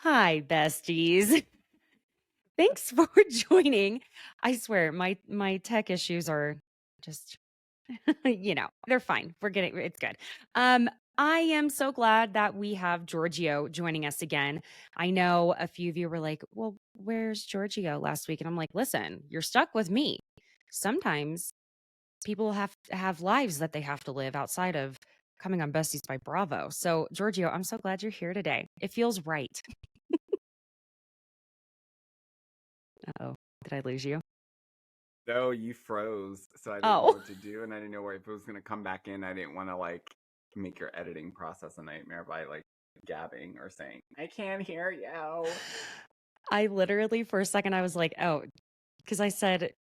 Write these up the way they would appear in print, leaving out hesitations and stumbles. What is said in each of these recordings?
Hi, besties. Thanks for joining. I swear, my tech issues are just, they're fine. It's good. Um, I am so glad that we have Giorgio joining us again. I know a few of you were like, "Well, where's Giorgio last week?" And I'm like, "Listen, you're stuck with me. Sometimes people have to have lives that they have to live outside of coming on Besties by Bravo." So, Giorgio, I'm so glad you're here today. It feels right. Uh-oh. Did I lose you? No, you froze, so I didn't know Oh. what to do, and I didn't know where if it was gonna come back in. I didn't want to make your editing process a nightmare by gabbing or saying I can't hear you. I literally, for a second, I was like, oh, because I said,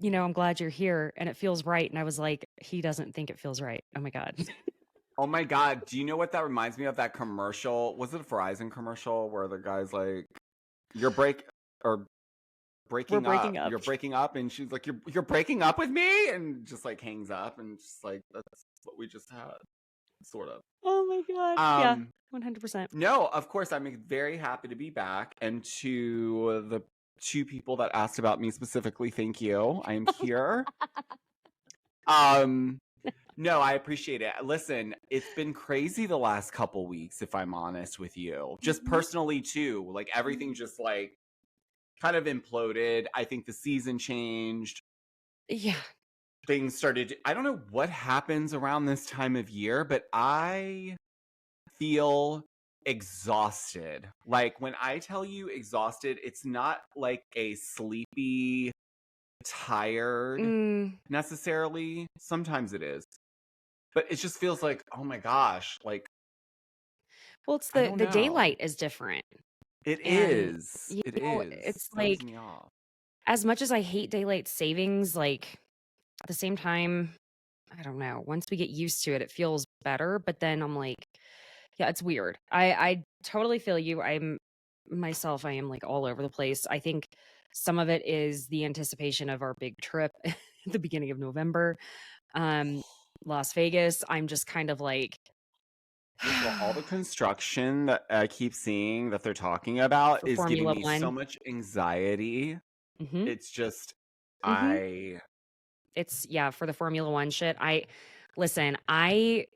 I'm glad you're here and it feels right. And I was like, he doesn't think it feels right. Oh my God. Oh my god, do you know what that reminds me of? That commercial, was it a Verizon commercial where the guy's like, "You're or We're breaking breaking up, up. you're breaking up," and she's like, "You're breaking up with me," and just hangs up, and just that's what we just had, sort of. Oh my God. Yeah, Um, 100%. No, of course, I'm very happy to be back. And to the two people that asked about me specifically, thank you. I am here. Um, no, I appreciate it. Listen, it's been crazy the last couple weeks, if I'm honest with you. Just personally too. Everything just kind of imploded. I think the season changed. Yeah. Things started, I don't know what happens around this time of year, but I feel exhausted. Like when I tell you exhausted, it's not like a sleepy, tired Mm. necessarily. Sometimes it is. But it just feels like, oh my gosh, Well, it's I the don't the know. daylight is different. It And, is. It is. it's Throws like, me off. as much as I hate daylight savings, at the same time, I don't know. Once we get used to it, it feels better. But then I'm like, yeah, it's weird. I totally feel you. I am like all over the place. I think some of it is the anticipation of our big trip at the beginning of November. Um, Las Vegas. I'm just kind of like First of all the construction that I keep seeing that they're talking about for is giving Formula me so One. much anxiety. Hmm. It's just, Hmm. I. It's yeah, for the Formula One shit. I listen, I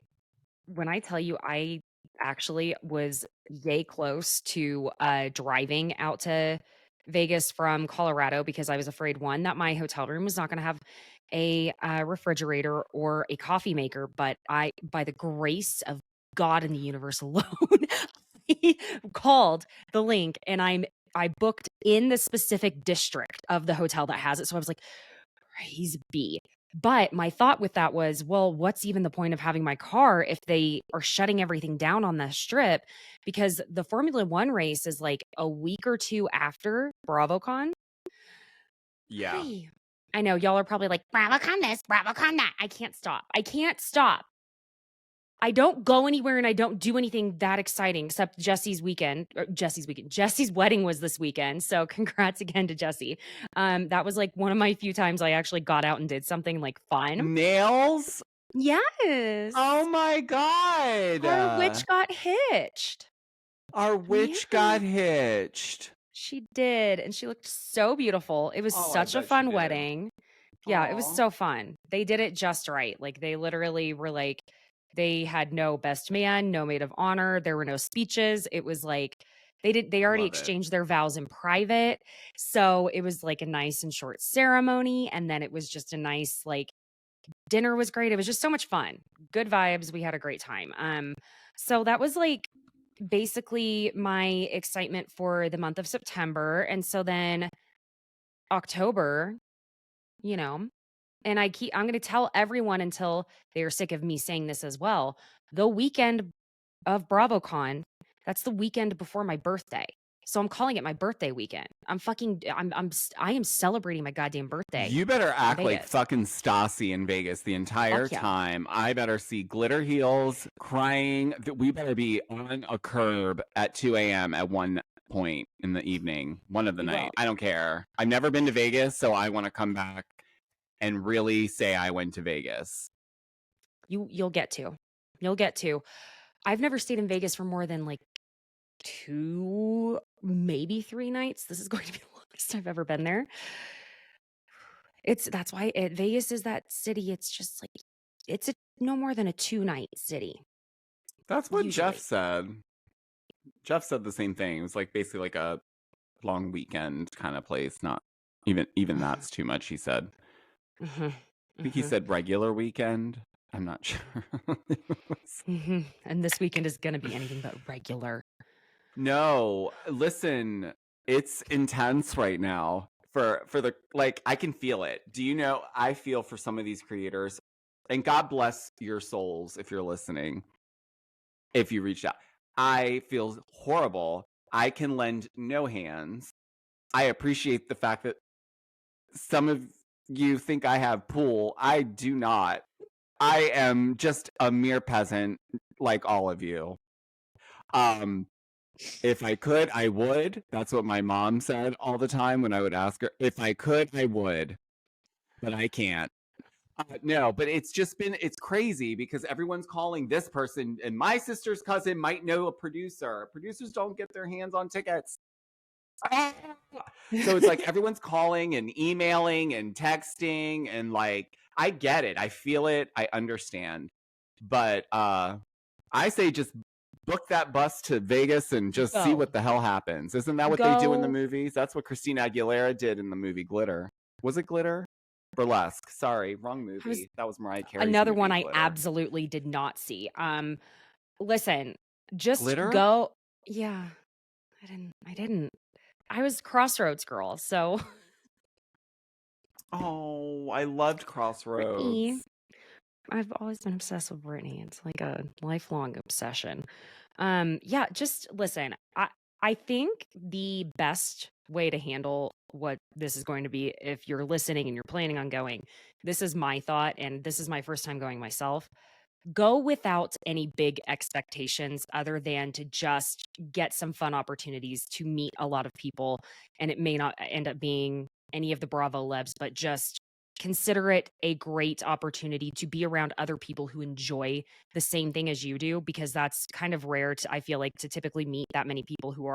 when I tell you I actually was yay close to driving out to Vegas from Colorado because I was afraid one that my hotel room was not going to have a refrigerator or a coffee maker, but I by the grace of God in the universe alone I called the link and I booked in the specific district of the hotel that has it. So I was like, praise be. But my thought with that was, well, what's even the point of having my car if they are shutting everything down on the strip? Because the Formula One race is like a week or two after BravoCon. Yeah. Hi. I know y'all are probably like, BravoCon this, BravoCon that. I can't stop. I can't stop. I don't go anywhere and I don't do anything that exciting except Jesse's weekend. Jesse's weekend. Jesse's wedding was this weekend. So congrats again to Jesse. That was like one of my few times I actually got out and did something like fun. Nails? Oh Yes. my god! Our witch got hitched. Our witch Yeah. got hitched. She did, and she looked so beautiful. It was Oh, I such a bet she fun did. wedding. Yeah, it was Aw. so fun. They did it just right. Like, they literally were like they had no best man, no maid of honor, there were no speeches. It was like they already Love it. exchanged their vows in private. So, it was like a nice and short ceremony, and then it was just a nice, dinner was great. It was just so much fun. Good vibes. We had a great time. So that was like basically my excitement for the month of September. And so then October, you know, and I'm going to tell everyone until they are sick of me saying this as well. The weekend of BravoCon, that's the weekend before my birthday. So I'm calling it my birthday weekend. I am celebrating my goddamn birthday You better in act like Vegas. fucking Stassi in Vegas the entire Fuck yeah. time. I better see glitter heels, crying. We better be on a curb at 2 a.m. at one point in the evening, one of the night. Well, I don't care. I've never been to Vegas, so I want to come back and really say I went to Vegas. you'll get to. You'll get to. I've never stayed in Vegas for more than like 2 maybe 3 nights. This is going to be the longest I've ever been there. That's why Vegas is that city. It's just like it's no more than a 2-night city That's what Jeff usually. said. Jeff said the same thing. It was like basically like a long weekend kind of place. Not even that's too much, he said. Mhm, I think he mhm, said regular weekend. I'm not sure. mhm. And this weekend is gonna be anything but regular. No, listen, it's intense right now for the like I can feel it. Do you know I feel for some of these creators, and God bless your souls if you're listening, if you reached out. I feel horrible. I can lend no hands. I appreciate the fact that some of you think I have pool. I do not. I am just a mere peasant like all of you. Um If I could, I would. That's what my mom said all the time when I would ask her. If I could, I would, but I can't. No, but it's crazy because everyone's calling this person, and my sister's cousin might know a producer. Producers don't get their hands on tickets. Ah! So it's like everyone's calling and emailing and texting, and like, I get it. I feel it. I understand. But I say just book that bus to Vegas and just see Go. what the hell happens. Isn't that what they do in the Go. movies? That's what Christina Aguilera did in the movie Glitter. Was it Glitter? Burlesque. Sorry, wrong I was movie. That was Mariah Carey's another one movie, I Glitter. absolutely did not see. Listen, just Glitter? go. Yeah, I didn't. I was Crossroads girl, so Oh, I loved Brittany. Crossroads. I've always been obsessed with Brittany. It's like a lifelong obsession. Yeah, just listen. I think the best way to handle what this is going to be, if you're listening and you're planning on going, this is my thought, and this is my first time going myself. Go without any big expectations other than to just get some fun opportunities to meet a lot of people. And it may not end up being any of the Bravo Lebs, but just consider it a great opportunity to be around other people who enjoy the same thing as you do, because that's kind of rare to, I feel like, to typically meet that many people who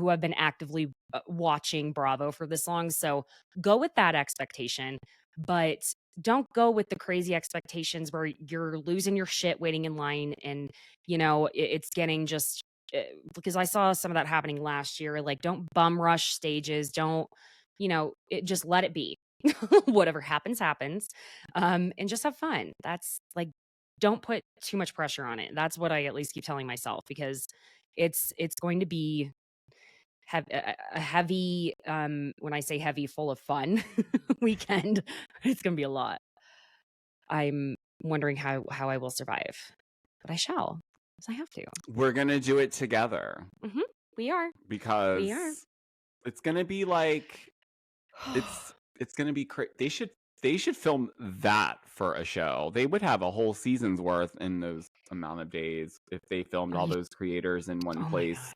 have been actively watching Bravo for this long. So go with that expectation, but don't go with the crazy expectations where you're losing your shit waiting in line, and it's getting just because I saw some of that happening last year. Like, don't bum rush stages. Don't just let it be. Whatever happens happens, and just have fun. That's like, don't put too much pressure on it. That's what I at least keep telling myself, because it's going to be a heavy, when I say heavy, full of fun weekend. It's gonna be a lot. I'm wondering how I will survive, but I shall, because I have to. We're gonna do it together Mhm. We are. We are. because it's gonna be like it's gonna be they should film that for a show. They would have a whole season's worth in those amount of days if they filmed all I those creators in one Oh my place. god.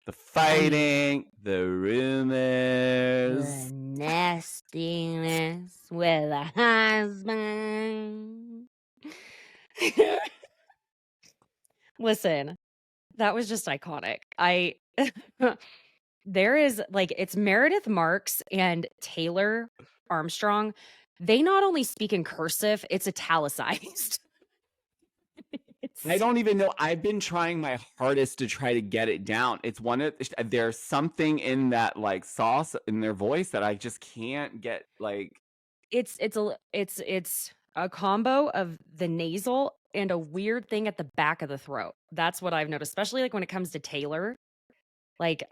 The I mean, fighting, the the rumors. nastiness with a husband. Listen, that was just iconic. I There is, like, it's Meredith Marks and Taylor Armstrong. They not only speak in cursive, it's italicized. I It's don't even know. I've been trying my hardest to try to get it down. It's one of there's something in that like sauce in their voice that I just can't get like it's a combo of the nasal and a weird thing at the back of the throat. That's what I've noticed, especially, like, when it comes to Taylor. Like,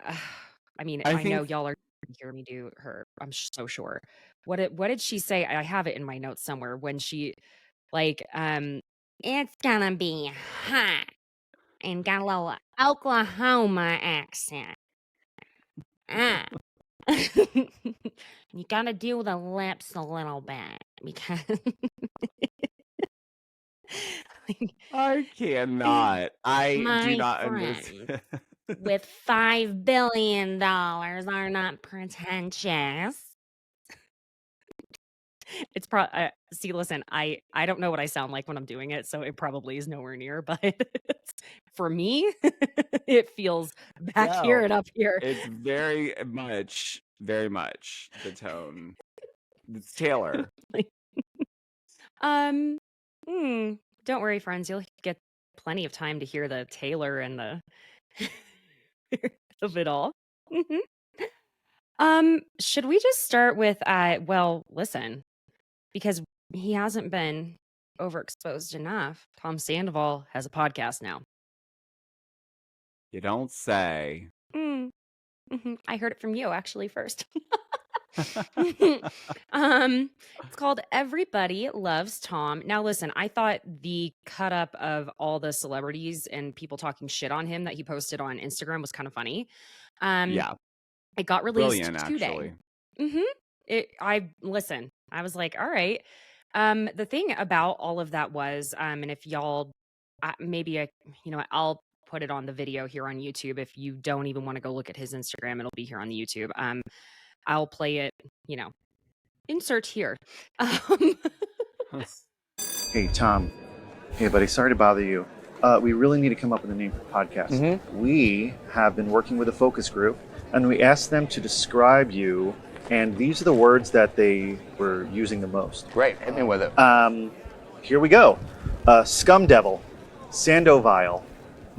I mean, I I know think y'all are gonna hear me do her, I'm so sure. What did she say? I have it in my notes somewhere when she, like, "It's gonna be hot," and got a little Oklahoma accent. Ah. You gotta do the lips a little bit because like, I cannot. I do my not friends understand. with $5 billion are not pretentious. It's probably see, listen, I don't know what I sound like when I'm doing it, so it probably is nowhere near, but for me, it feels back here No, and up here. it's very much the tone. It's Taylor. Like, um, hmm, don't worry, friends, you'll get plenty of time to hear the Taylor and the of it all. Mhm. Should we just start with, well, listen, because he hasn't been overexposed enough. Tom Sandoval has a podcast now. You don't say. Mm, I heard it from you actually first. It's called Everybody Loves Tom. Now, listen, I thought the cut up of all the celebrities and people talking shit on him that he posted on Instagram was kind of funny. Um, Yeah, it got released brilliant, today. actually. Mm-hmm. I listen. I was like, all right. The thing about all of that was, and if y'all, maybe I'll put it on the video here on YouTube. If you don't even want to go look at his Instagram, it'll be here on the YouTube. I'll play it. You know, insert here. Um, Hey, Tom. Hey, buddy. Sorry to bother you. We really need to come up with a name for the podcast. We have been working with a focus group, and we asked them to describe you, and these are the words that they were using the most. Great, hit me with it. Here we go. Scum devil, Sandoval,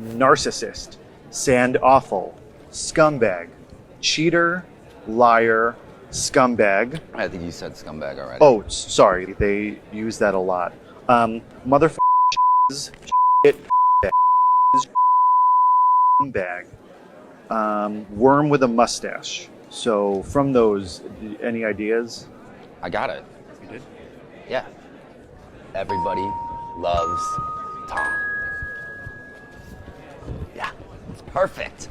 narcissist, sand awful, scumbag, cheater, liar, scumbag. I think you said scumbag already. Oh, sorry. They use that a lot. Motherfucker, shit, bag. Worm with a mustache. So from those, any ideas? I got it. You did? Yeah. Everybody loves Tom. Yeah, it's perfect.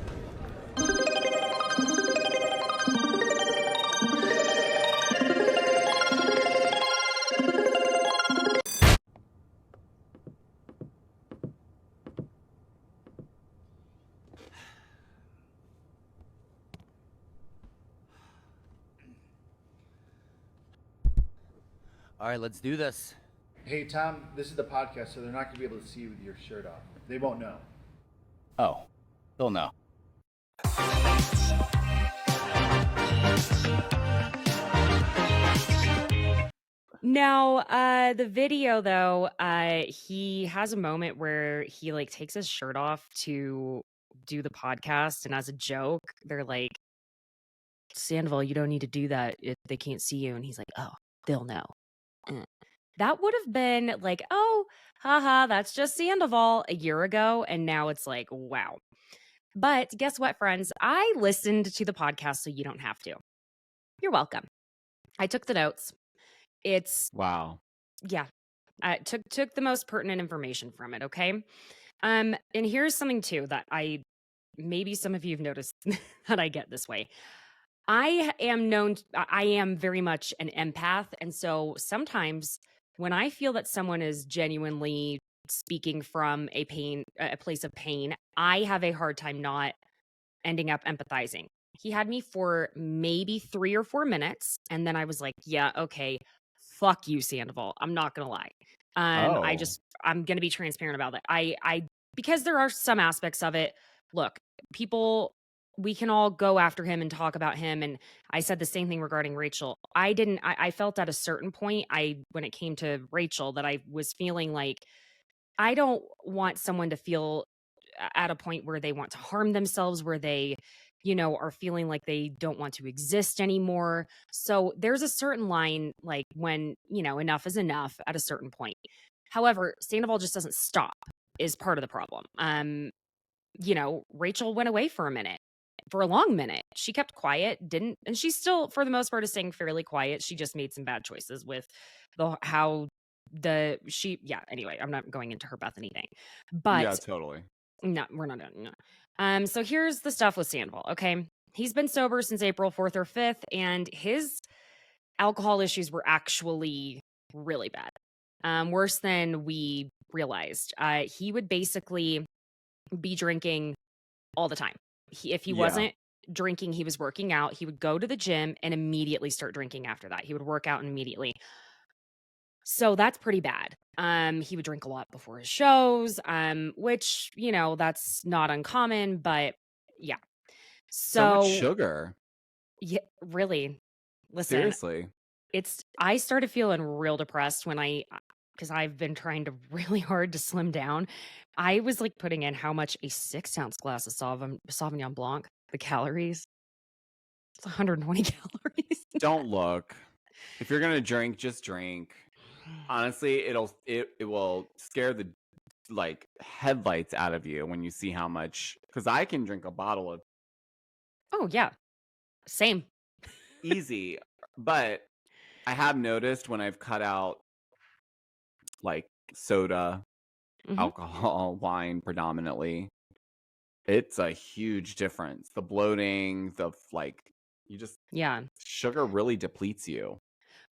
All right, let's do this. Hey, Tom, this is the podcast, so they're not going to be able to see you with your shirt off. They won't know. Oh, they'll know. Now, the video though, he has a moment where he like takes his shirt off to do the podcast, and as a joke, they're like, Sandoval, you don't need to do that if they can't see you. And he's like, oh, they'll know. Eh. That would have been like, oh, haha, that's just Sandoval a year ago. And now it's like, wow. But guess what, friends? I listened to the podcast so you don't have to. You're welcome. I took the notes. It's, Wow. yeah, I took the most pertinent information from it, okay? And here's something too that maybe some of you have noticed that I get this way. I am very much an empath. And so sometimes when I feel that someone is genuinely speaking from a place of pain, I have a hard time not ending up empathizing. He had me for maybe 3 or 4 minutes. And then I was like, yeah, okay, fuck you, Sandoval. I'm not going to lie. Oh. I'm going to be transparent about that. Because there are some aspects of it. Look, people, we can all go after him and talk about him. And I said the same thing regarding Rachel. I felt at a certain point, when it came to Rachel, that I was feeling like I don't want someone to feel at a point where they want to harm themselves, where they, are feeling like they don't want to exist anymore. So there's a certain line, like when, enough is enough at a certain point. However, Sandoval just doesn't stop is part of the problem. Rachel went away for a long minute. She kept quiet, and she still, for the most part, is staying fairly quiet. She just made some bad choices with anyway, I'm not going into her Bethany thing, Yeah, but totally. no, we're not done. No. So here's the stuff with Sandoval. Okay. He's been sober since April 4th or 5th, and his alcohol issues were actually really bad. Worse than we realized. He would basically be drinking all the time. If he Yeah. wasn't drinking, he was working out. He would go to the gym and immediately start drinking after that. He would work out immediately. So that's pretty bad. He would drink a lot before his shows, which, that's not uncommon, but yeah. So much So, sugar. yeah, really, listen, Seriously. I started feeling real depressed because I've been trying to really hard to slim down. I was like putting in how much a 6-ounce glass of Sauvignon Blanc, the calories. It's 120 calories. Don't look. If you're gonna drink, just drink. Honestly, it will scare the headlights out of you when you see how much, because I can drink a bottle of Oh, yeah. Same. easy, but I have noticed when I've cut out like soda, Mhm. alcohol, wine predominantly, it's a huge difference. The bloating, you just Yeah. sugar really depletes you.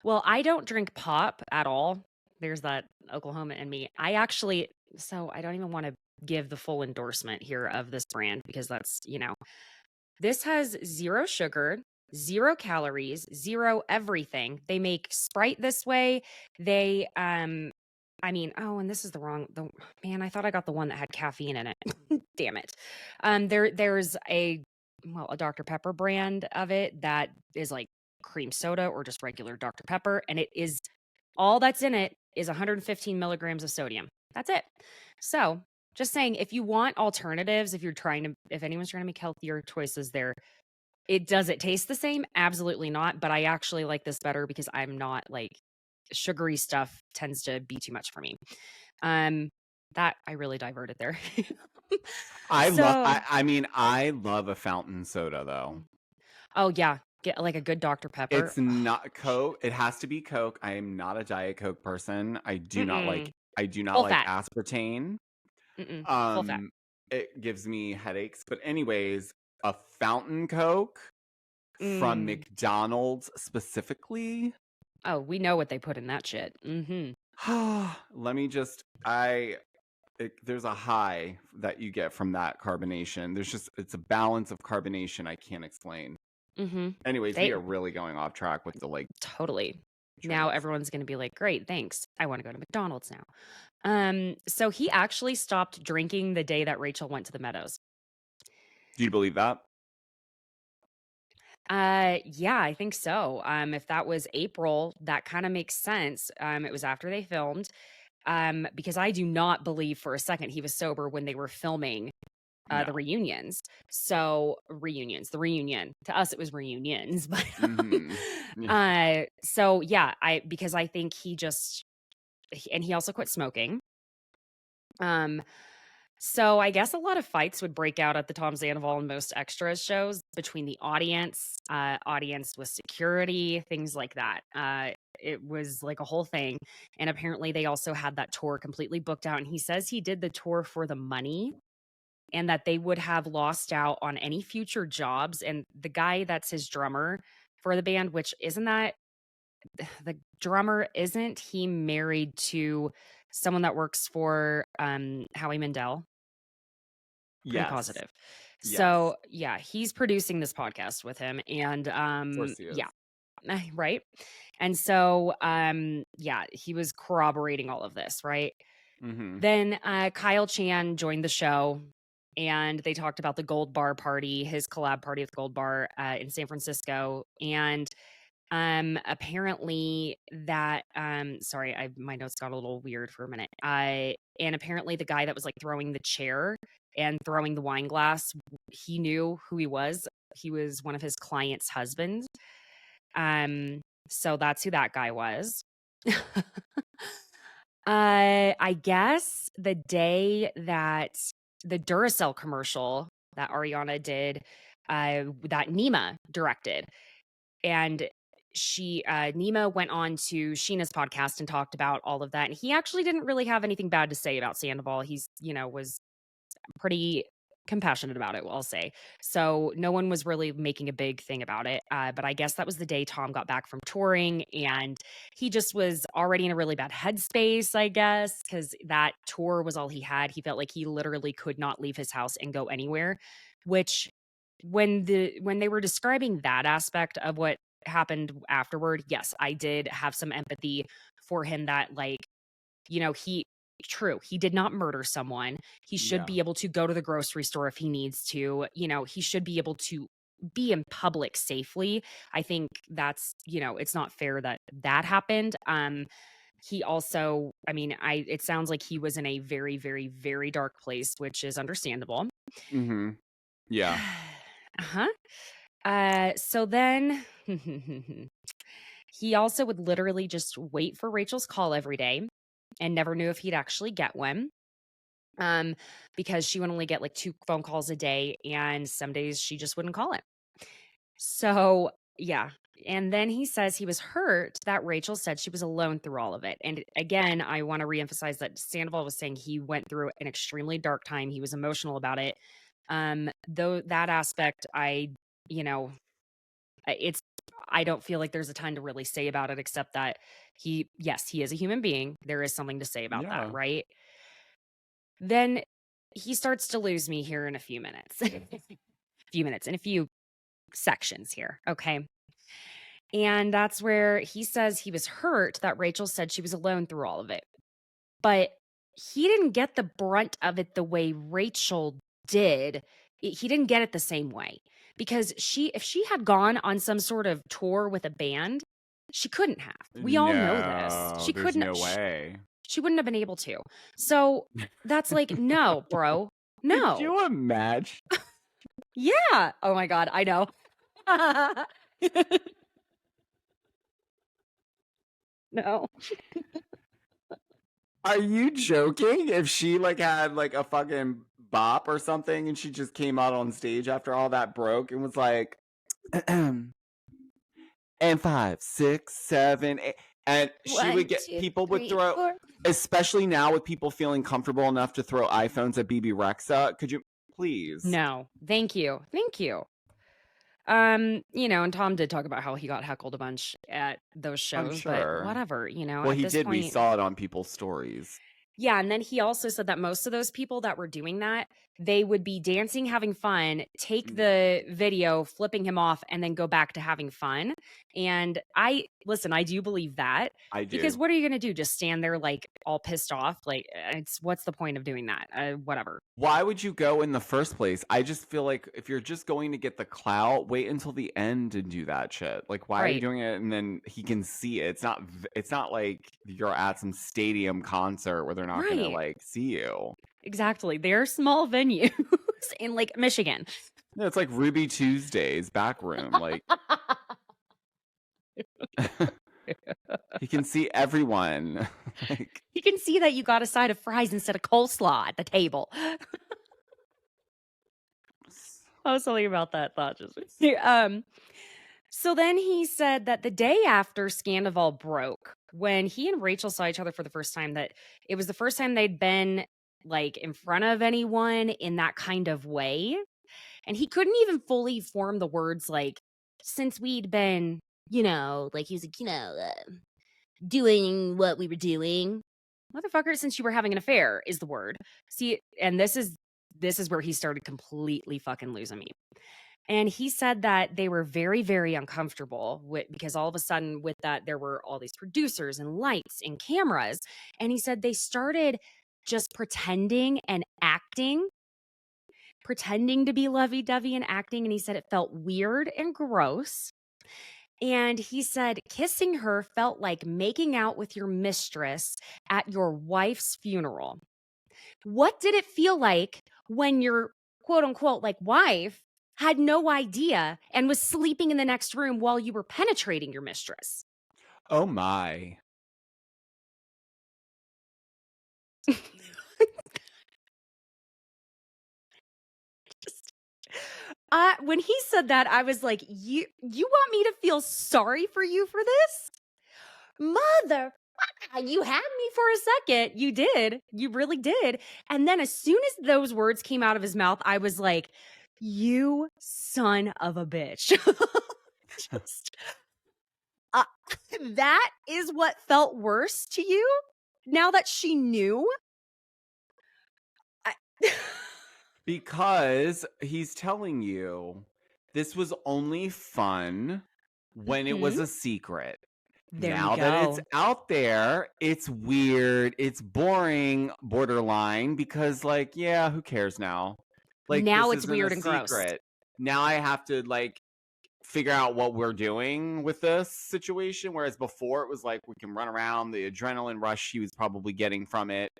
Well, I don't drink pop at all. There's that Oklahoma in me. So I don't even want to give the full endorsement here of this brand because this has 0 sugar, 0 calories, 0 everything. They make Sprite this way. They, and this is man, I thought I got the one that had caffeine in it. Damn it. There's a Dr. Pepper brand of it that is like cream soda or just regular Dr. Pepper. And all that's in it is 115 milligrams of sodium. That's it. So just saying, if you want alternatives, if anyone's trying to make healthier choices there, does it taste the same? Absolutely not. But I actually like this better because I'm not like sugary stuff tends to be too much for me. That I really diverted there. So, I love a fountain soda though. oh yeah, get like a good Dr. Pepper. It's not Coke. It has to be Coke. I am not a Diet Coke person. Mm-mm. I do not Full like fat. aspartame. Mm-mm. Full fat. It gives me headaches. But anyways, a fountain Coke from Mm. McDonald's specifically. Oh, we know what they put in that shit. Mm-hmm. Let me just there's a high that you get from that carbonation. It's a balance of carbonation I can't explain. Mm-hmm. Anyways, we are really going off track with the Totally. Now drinks. everyone's gonna be like, great, thanks. I want to go to McDonald's now. So he actually stopped drinking the day that Rachel went to the Meadows. Do you believe that? Yeah, I think so. If that was April, that kind of makes sense. It was after they filmed. Because I do not believe for a second he was sober when they were filming the No. reunions. So the reunion. To us, it was reunions, but so yeah, because I think and he also quit smoking. So I guess a lot of fights would break out at the Tom Sandoval and Most Extras shows between the audience with security, things like that. It was like a whole thing. And apparently they also had that tour completely booked out. And he says he did the tour for the money and that they would have lost out on any future jobs. And the guy that's his drummer for the band, which isn't that the drummer, isn't he married to someone that works for Howie Mandel? Pretty Yes. positive. Yes. So yeah, he's producing this podcast with him. And Of course he is. yeah. Right. And so yeah, he was corroborating all of this, right? Mm-hmm. Then Kyle Chan joined the show and they talked about the Gold Bar party, his collab party with Gold Bar in San Francisco. And apparently that sorry, my notes got a little weird for a minute. And apparently the guy that was like throwing the chair and throwing the wine glass, he knew who he was. He was one of his client's husbands. So that's who that guy was. I guess the day that the Duracell commercial that Ariana did, that Nima directed, and Nima went on to Sheena's podcast and talked about all of that. And he actually didn't really have anything bad to say about Sandoval. He's, was pretty compassionate about it, I'll say. So no one was really making a big thing about it. But I guess that was the day Tom got back from touring and he just was already in a really bad headspace, I guess, because that tour was all he had. He felt like he literally could not leave his house and go anywhere, which when they were describing that aspect of what happened afterward, yes, I did have some empathy for him that, like, you know, he did not murder someone. He should Yeah. be able to go to the grocery store if he needs to. You know, he should be able to be in public safely. I think that's, you know, it's not fair that that happened. He also, I mean, it sounds like he was in a very, very, very dark place, which is understandable. Mm-hmm. Yeah. Uh-huh. So then he also would literally just wait for Rachel's call every day and never knew if he'd actually get one. Because she would only get like 2 phone calls a day, and some days she just wouldn't call it. So, yeah. And then he says he was hurt that Rachel said she was alone through all of it. And again, I want to reemphasize that Sandoval was saying he went through an extremely dark time. He was emotional about it. Though that aspect, you know, it's I don't feel like there's a ton to really say about it except that yes, he is a human being. There is something to say about that, Yeah. right? Then he starts to lose me here in a few minutes. In a few sections here, okay? And that's where he says he was hurt that Rachel said she was alone through all of it. But he didn't get the brunt of it the way Rachel did. He didn't get it the same way. Because if she had gone on some sort of tour with a band, she couldn't have. We all know this. No, She there's couldn't. no way. She wouldn't have been able to. So that's like, no, bro. Could No. you imagine? Yeah. Oh my God. I know. No. Are you joking? If she like had like a fucking bop or something and she just came out on stage after all that broke and was like, and 5, 6, 7, 8, and she would get people would throw, especially now with people feeling comfortable enough to throw iPhones at BB Rexa. Could you please? No. Thank you. Thank you. You know, and Tom did talk about how he got heckled a bunch at those I'm shows, sure. but whatever, you know, Well, at he this did. We point. saw it on people's stories. Yeah, and then he also said that most of those people that were doing that, they would be dancing, having fun, take the video, flipping him off, and then go back to having fun. And I do believe that. I do. Because what are you going to do? Just stand there like all pissed off? Like, what's the point of doing that? Whatever. Why would you go in the first place? I just feel like if you're just going to get the clout, wait until the end and do that shit. Like, why are you Right. doing it? And then he can see it. It's not like you're at some stadium concert where they're not going to Right. like see you. Exactly. They're small venues in like Michigan. Yeah, it's like Ruby Tuesday's back room. Like, he can see everyone. Like, You can see that you got a side of fries instead of coleslaw at the table. I was something about that thought just. So then he said that the day after Sandoval broke, when he and Rachel saw each other for the first time, that it was the first time they'd been like in front of anyone in that kind of way. And he couldn't even fully form the words like, since we'd been, you know, like he was like, you know, doing what we were doing. Motherfucker, since you were having an affair is the word. See, and this is where he started completely fucking losing me. And he said that they were very, very uncomfortable because all of a sudden with that, there were all these producers and lights and cameras. And he said they started just pretending and acting, pretending to be lovey-dovey and acting. And he said it felt weird and gross. And he said kissing her felt like making out with your mistress at your wife's funeral. What did it feel like when your quote unquote like wife had no idea and was sleeping in the next room while you were penetrating your mistress? oh my. When he said that, I was like, you want me to feel sorry for you for this? Mother, you had me for a second. You did. You really did. And then as soon as those words came out of his mouth, I was like, you son of a bitch. Just, that is what felt worse to you now that she knew? Because he's telling you this was only fun. when it was a secret. There you Now that it's go. out there, it's weird, it's boring, borderline, because like, yeah, who cares now? Like, Now this it's isn't a weird and gross. secret. Now I have to like figure out what we're doing with this situation. Whereas before it was like we can run around, the adrenaline rush he was probably getting from it.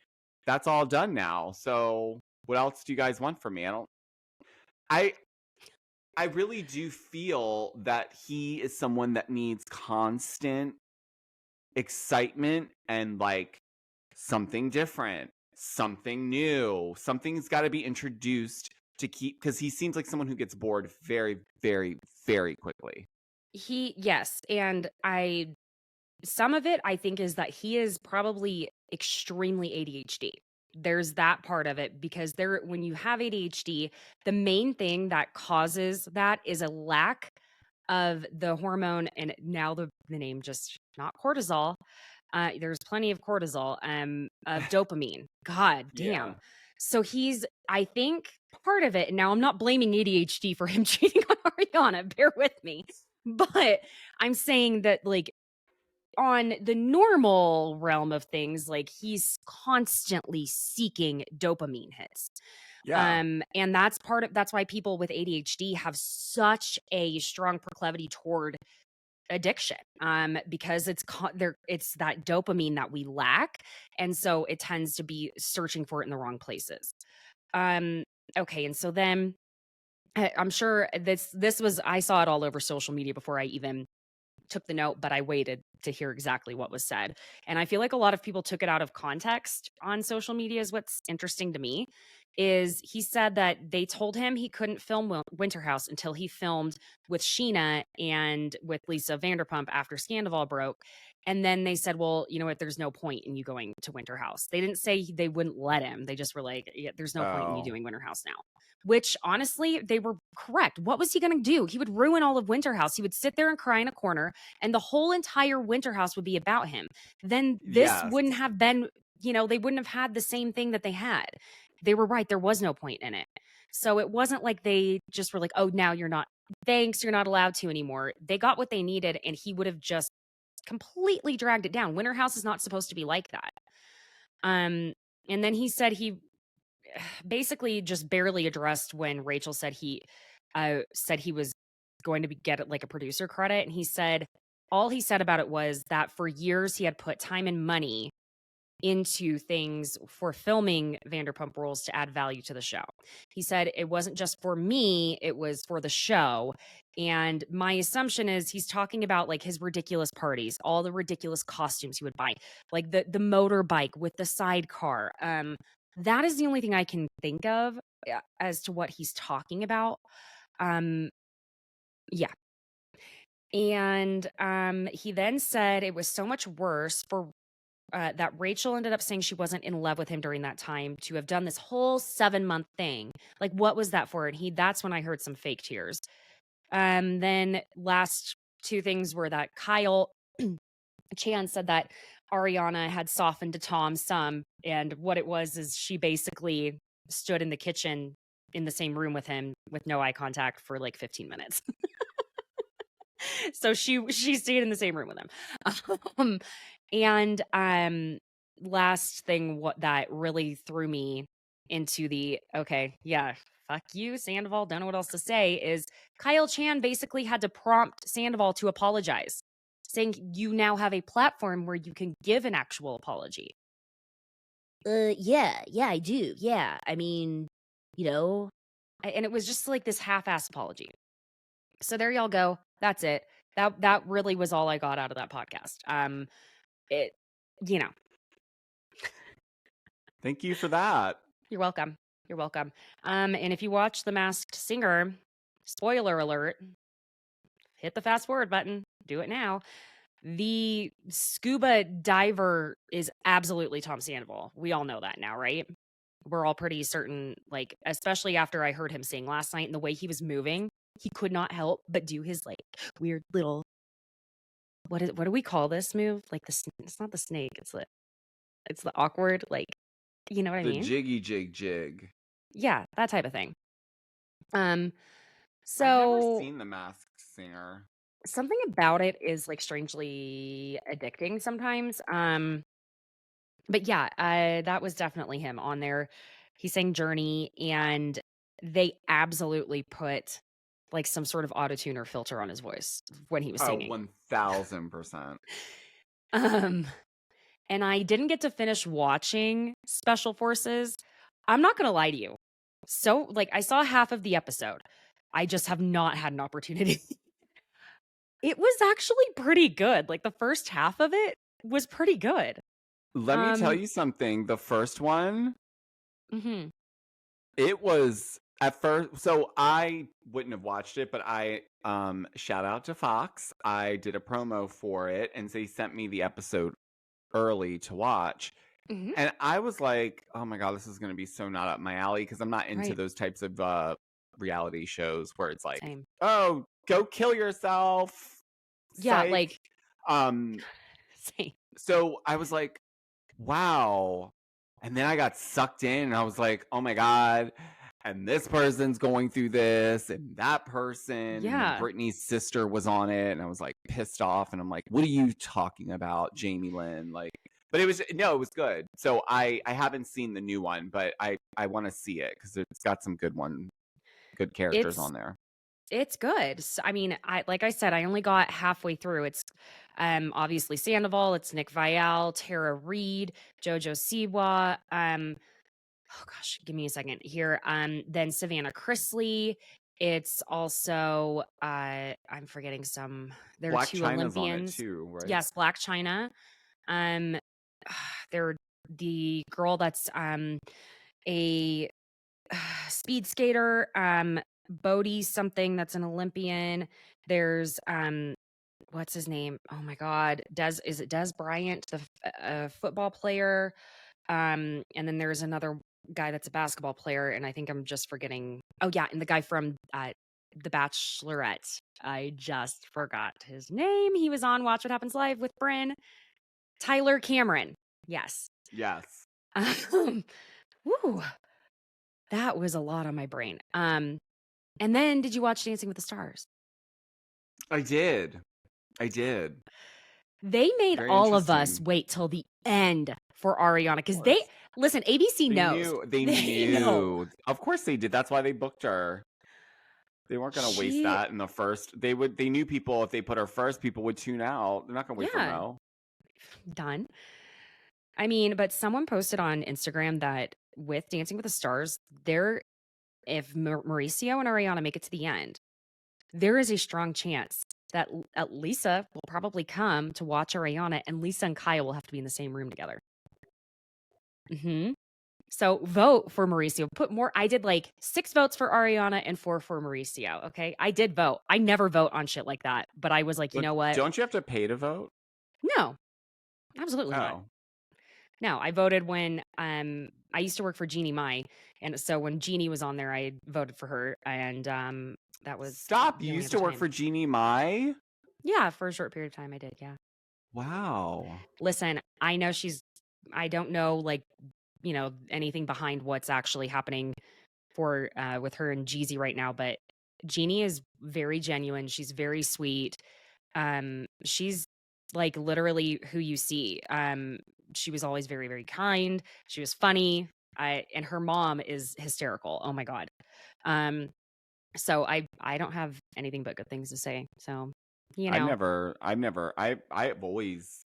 That's all done now. So what else do you guys want from me? I I really do feel that he is someone that needs constant excitement and like something different, something new. Something's got to be introduced to keep, because he seems like someone who gets bored very, very, very quickly. Yes, and some of it I think is that he is probably extremely ADHD. There's that part of it because when you have ADHD, the main thing that causes that is a lack of the hormone, and now the name just not cortisol. There's plenty of cortisol, of dopamine. God Yeah. damn. So I think part of it, and now I'm not blaming ADHD for him cheating on Ariana, bear with me. But I'm saying that like on the normal realm of things, like he's constantly seeking dopamine hits. Yeah. And that's why people with ADHD have such a strong proclivity toward addiction. Because it's that dopamine that we lack. And so it tends to be searching for it in the wrong places. Um, okay, and so then I'm sure this was I saw it all over social media before I even took the note, but I waited to hear exactly what was said. And I feel like a lot of people took it out of context on social media is what's interesting to me. Is he said that they told him he couldn't film Winter House until he filmed with Sheena and with Lisa Vanderpump after Sandoval broke. And then they said, well, you know what? There's no point in you going to Winter House. They didn't say they wouldn't let him. They just were like, yeah, there's no point in you Oh. doing Winter House now. Which honestly, they were correct. What was he going to do? He would ruin all of Winter House. He would sit there and cry in a corner, and the whole entire Winter House would be about him. Then this Yes. wouldn't have been, they wouldn't have had the same thing that they had. They were right. There was no point in it. So it wasn't like they just were like, oh, now you're not, thanks, you're not allowed to anymore. They got what they needed, and he would have just completely dragged it down. Winter House is not supposed to be like that. And then he said he basically just barely addressed when Rachel said he was going to get like a producer credit, and he said all he said about it was that for years he had put time and money into things for filming Vanderpump Rules to add value to the show. He said it wasn't just for me, it was for the show. And my assumption is he's talking about like his ridiculous parties, all the ridiculous costumes he would buy, like the motorbike with the sidecar. That is the only thing I can think of as to what he's talking about. Yeah. And he then said it was so much worse for that Rachel ended up saying she wasn't in love with him during that time to have done this whole 7-month thing. Like, what was that for? And that's when I heard some fake tears. Then last two things were that Kyle Chan said that Ariana had softened to Tom some, and what it was is she basically stood in the kitchen in the same room with him with no eye contact for like 15 minutes. So she stayed in the same room with him. And last thing what that really threw me into the okay, yeah, fuck you, Sandoval, don't know what else to say, is Kyle Chan basically had to prompt Sandoval to apologize, saying you now have a platform where you can give an actual apology. Yeah, I do. Yeah. I mean, and it was just like this half-ass apology. So there y'all go. That's it. That really was all I got out of that podcast. It, you know, Thank you for that. You're welcome. You're welcome. And if you watch The Masked Singer, spoiler alert, hit the fast forward button. Do it now. The scuba diver is absolutely Tom Sandoval. We all know that now, right? We're all pretty certain, like, especially after I heard him sing last night and the way he was moving, he could not help but do his like weird little what do we call this move? Like it's not the snake, it's the awkward, like, you know what I The mean? jiggy jig jig. Yeah, that type of thing. I've never So seen The Masked Singer. something about it is, like, strangely addicting sometimes, but yeah, that was definitely him on there. He sang Journey, and they absolutely put, like, some sort of auto-tune or filter on his voice when he was Oh, singing. 1000%. Um, and I didn't get to finish watching Special Forces. I'm not gonna lie to you. So, like, I saw half of the episode. I just have not had an opportunity. It was actually pretty good. Like, the first half of it was pretty good. Let me tell Um you something. The first one, Mhm. it was at first, so I wouldn't have watched it, but I shout out to Fox. I did a promo for it and they sent me the episode early to watch. Mhm. And I was like, "Oh my god, this is going to be so not up my alley," because I'm not into Right. those types of reality shows where it's like, Same. "Oh, go kill yourself." Yeah, Psych. like Um same. so I was like, wow. And then I got sucked in and I was like, oh my God. And this person's going through this and that person. And then Yeah. Brittany's sister was on it. And I was like pissed off. And I'm like, what are you talking about, Jamie Lynn? Like, but it was, no, it was good. So I haven't seen the new one, but I want to see it because it's got some good characters It's on there. it's good. I mean, I like I said, I only got halfway through. It's obviously Sandoval, it's Nick Viall, Tara Reid, Jojo Siwa, oh gosh, give me a second here. Then Savannah Chrisley. It's also I'm forgetting some. There are Black two China's on it Olympians. too, right? Yes, Black China. Um they're the girl that's a speed skater, Bodie something that's an Olympian. There's what's his name? Oh my god. Is it Des Bryant, the football player? And then there's another guy that's a basketball player, and I think I'm just forgetting. Oh yeah, and the guy from The Bachelorette. I just forgot his name. He was on Watch What Happens Live with Bryn. Tyler Cameron. Yes. Yes. Um, woo, that was a lot on my brain. And then did you watch Dancing with the Stars? I did. I did. They made Very all of us interesting. wait till the end for Ariana Of because they course. listen, ABC They knows. knew. They They know. knew. Of course they did. That's why they booked her. They weren't gonna waste She that in the first. They knew people if they put her first, people would tune out. They're not gonna wait for yeah, Mo. done. I mean, but someone posted on Instagram that with Dancing with the Stars, there if Mauricio and Ariana make it to the end, there is a strong chance that Lisa will probably come to watch Ariana, and Lisa and Kaya will have to be in the same room together. Hmm. So vote for Mauricio. Put more. I did like 6 votes for Ariana and 4 for Mauricio. Okay. I did vote. I never vote on shit like that. But I was like, you know what? Don't you have to pay to vote? No, absolutely not. Oh, No, I voted when I used to work for Jeannie Mai. And so when Jeannie was on there, I voted for her. And that was stop! the You only used other to work time. for Jeannie Mai. Yeah, for a short period of time I did, yeah. Wow. Listen, I don't know like, anything behind what's actually happening for with her and Jeezy right now, but Jeannie is very genuine. She's very sweet. She's like literally who you see. She was always very, very kind. She was funny. And her mom is hysterical. Oh my God. Um, so I don't have anything but good things to say. So, you know. I've always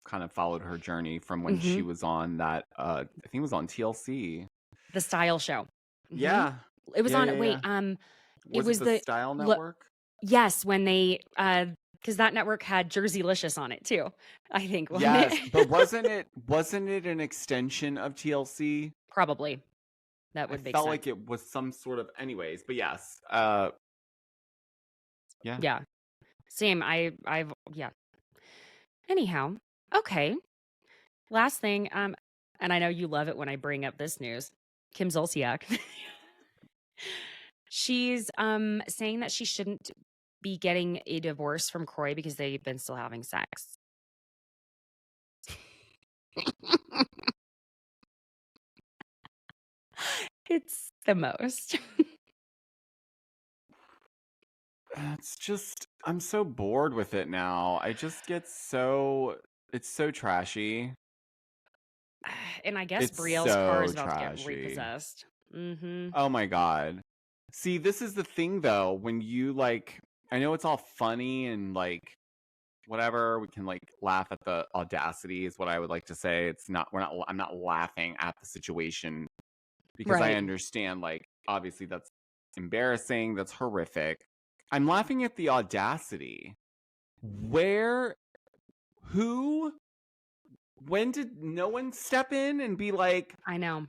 kind of followed her journey from when she Mhm. was on that. I think it was on TLC. The Style Show. Mhm. Yeah. It was Yeah. on Yeah. wait, Yeah. it Was it was the the Style look Network? yes, when they because that network had Jerseylicious on it too, I think, wasn't Yes, it? but wasn't it an extension of TLC? Probably. That I would make felt sense. like it was some sort of anyways, but yes. Yeah. Yeah. Same. I've yeah. Anyhow, okay. Last thing, and I know you love it when I bring up this news. Kim Zolciak. She's saying that she shouldn't be getting a divorce from Corey because they've been still having sex. It's the most. It's just I'm so bored with it now. I just get so it's so trashy. And I guess It's Brielle's car is so about to get trashy. repossessed. Mm-hmm. Oh my god. See, this is the thing though, when you like I know it's all funny and like whatever, we can like laugh at the audacity is what I would like to say. It's not I'm not laughing at the situation because I Right. understand like obviously that's embarrassing, that's horrific. I'm laughing at the audacity. Where who when did no one step in and be like, I know.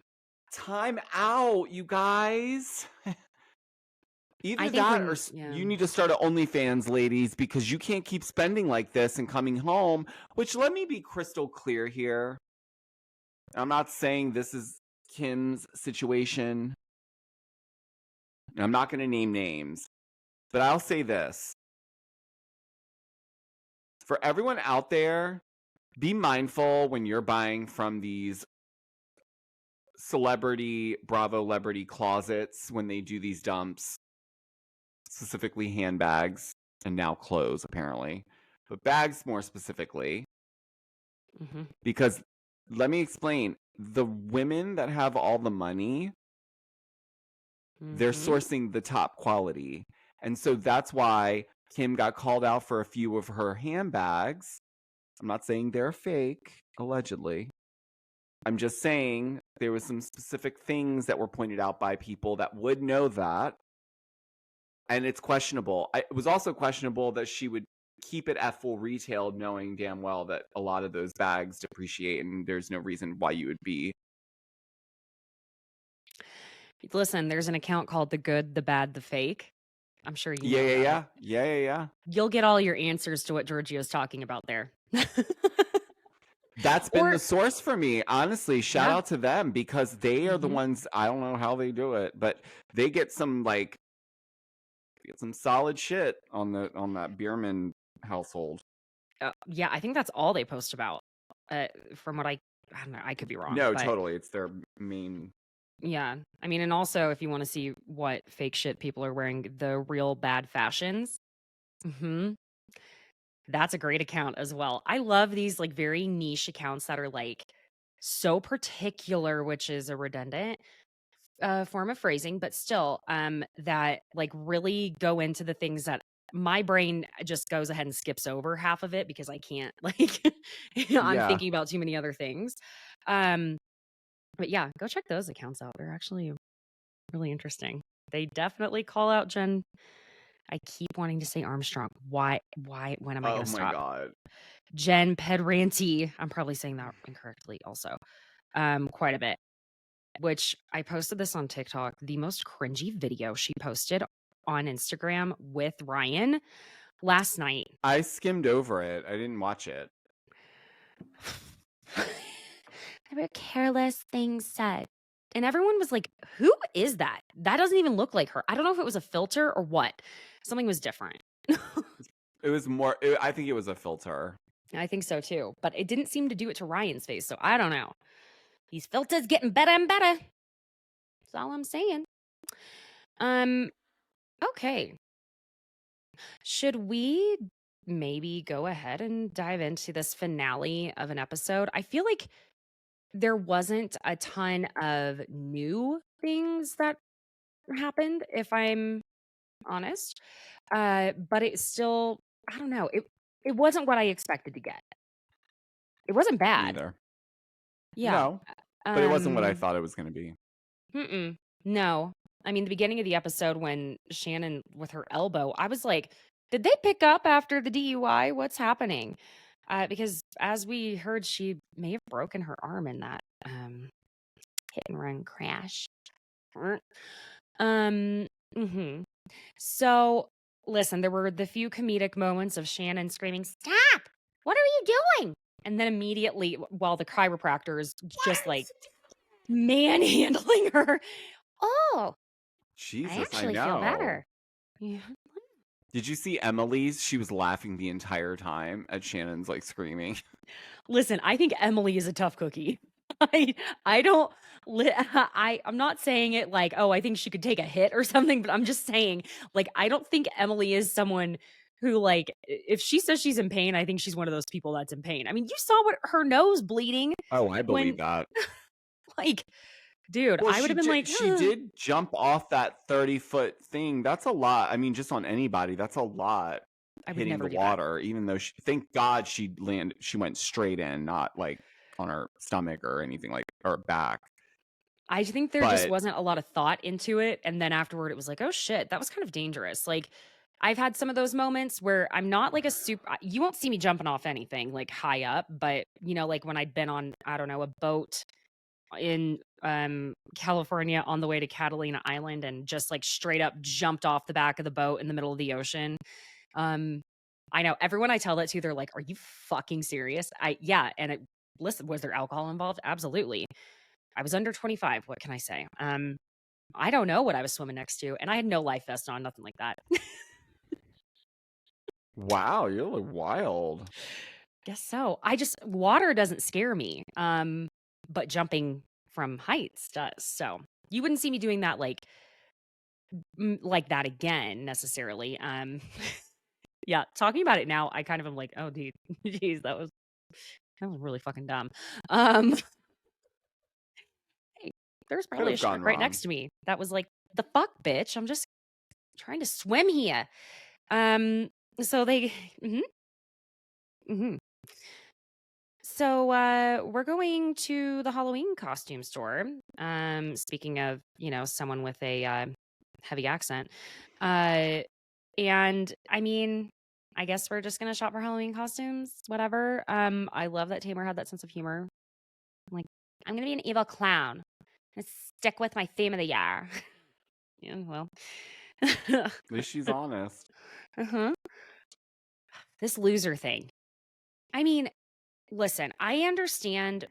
time out, you guys? I Either think that or when, yeah. you need to start an OnlyFans, ladies, because you can't keep spending like this and coming home. Which, let me be crystal clear here. I'm not saying this is Kim's situation. I'm not going to name names. But I'll say this. For everyone out there, be mindful when you're buying from these celebrity, Bravo celebrity closets when they do these dumps, specifically handbags and now clothes, apparently, but bags more specifically. Mm-hmm. Because let me explain, the women that have all the money, they're Mm-hmm. sourcing the top quality. And so that's why Kim got called out for a few of her handbags. I'm not saying they're fake, allegedly. I'm just saying there was some specific things that were pointed out by people that would know that. And it's questionable. It was also questionable that she would keep it at full retail, knowing damn well that a lot of those bags depreciate and there's no reason why you would be. Listen, there's an account called The Good, The Bad, The Fake. I'm sure you know about it. Yeah. You'll get all your answers to what Georgio's talking about there. That's been the source for me. Honestly, shout Yeah. out to them because they are the Mhm. ones, I don't know how they do it, but they get some solid shit on that Bierman household. Yeah, I think that's all they post about. From what I don't know, I could be wrong. No, but totally. It's their main. yeah, I mean, and also if you want to see what fake shit people are wearing, the real bad fashions. Mm-hmm. That's a great account as well. I love these like very niche accounts that are like so particular, which is a redundant form of phrasing, but still, that like really go into the things that my brain just goes ahead and skips over half of it because I can't like I'm Yeah. thinking about too many other things. Um, but yeah, go check those accounts out. They're actually really interesting. They definitely call out Jen. I keep wanting to say Armstrong. Why? When am I going Oh to my stop? god. Jen Pedranti. I'm probably saying that incorrectly also. Quite a bit. Which I posted this on TikTok. The most cringy video she posted on Instagram with Ryan last night. I skimmed over it. I didn't watch it. There were careless things said. And everyone was like, who is that? That doesn't even look like her. I don't know if it was a filter or what. Something was different. It was more. I think it was a filter. I think so too. But it didn't seem to do it to Ryan's face. So I don't know. These filters getting better and better. That's all I'm saying. Okay. Should we maybe go ahead and dive into this finale of an episode? I feel like there wasn't a ton of new things that happened, if I'm honest. But it still, I don't know. It wasn't what I expected to get. It wasn't Me bad. either. Yeah. No, but it wasn't what I thought it was going to be. No. I mean, the beginning of the episode when Shannon with her elbow, I was like, did they pick up after the DUI? What's happening? Because as we heard, she may have broken her arm in that hit and run crash. Mhm. So, listen, there were the few comedic moments of Shannon screaming, "Stop! What are you doing?" And then immediately, while the chiropractor is just like manhandling her. Oh, I Jesus, I actually feel know. better. Yeah. Did you see Emily's? She was laughing the entire time at Shannon's like screaming. Listen, I think Emily is a tough cookie. I don't I'm not saying it like, oh, I think she could take a hit or something, but I'm just saying like I don't think Emily is someone who, like, if she says she's in pain, I think she's one of those people that's in pain. I mean, you saw what her nose bleeding Oh, I when, believe that. like, dude, Well, I would have been like, she did jump off that 30-foot thing. That's a lot. I mean, just on anybody, that's a lot I would hitting never the do that. water. Even though thank God she went straight in, not like on her stomach or anything like or back. I think there just But wasn't a lot of thought into it, and then afterward, it was like, oh shit, that was kind of dangerous. Like, I've had some of those moments where I'm not like a super. You won't see me jumping off anything like high up, but you know, like when I'd been on, I don't know, a boat in California on the way to Catalina Island and just like straight up jumped off the back of the boat in the middle of the ocean. Um, I know everyone I tell that to, they're like, "Are you fucking serious?" Yeah, and listen, was there alcohol involved? Absolutely. I was under 25. What can I say? I don't know what I was swimming next to, and I had no life vest on, nothing like that. wow, you look wild. Guess so. Water doesn't scare me. But jumping from heights does. So you wouldn't see me doing that like that again necessarily. Yeah, talking about it now, I kind of am like, oh, dude, geez, that was really fucking dumb. Hey, there's Could probably a have gone shark right wrong. next to me. That was like, the fuck, bitch. I'm just trying to swim here. Um, so they, mhm, mhm. So we're going to the Halloween costume store. Speaking of, someone with a heavy accent. Uh and I mean, I guess we're just gonna shop for Halloween costumes, whatever. I love that Tamer had that sense of humor. Like, I'm gonna be an evil clown. And stick with my theme of the year. Yeah, well. At least she's honest. Uh-huh. This loser thing. I mean, listen, I understand.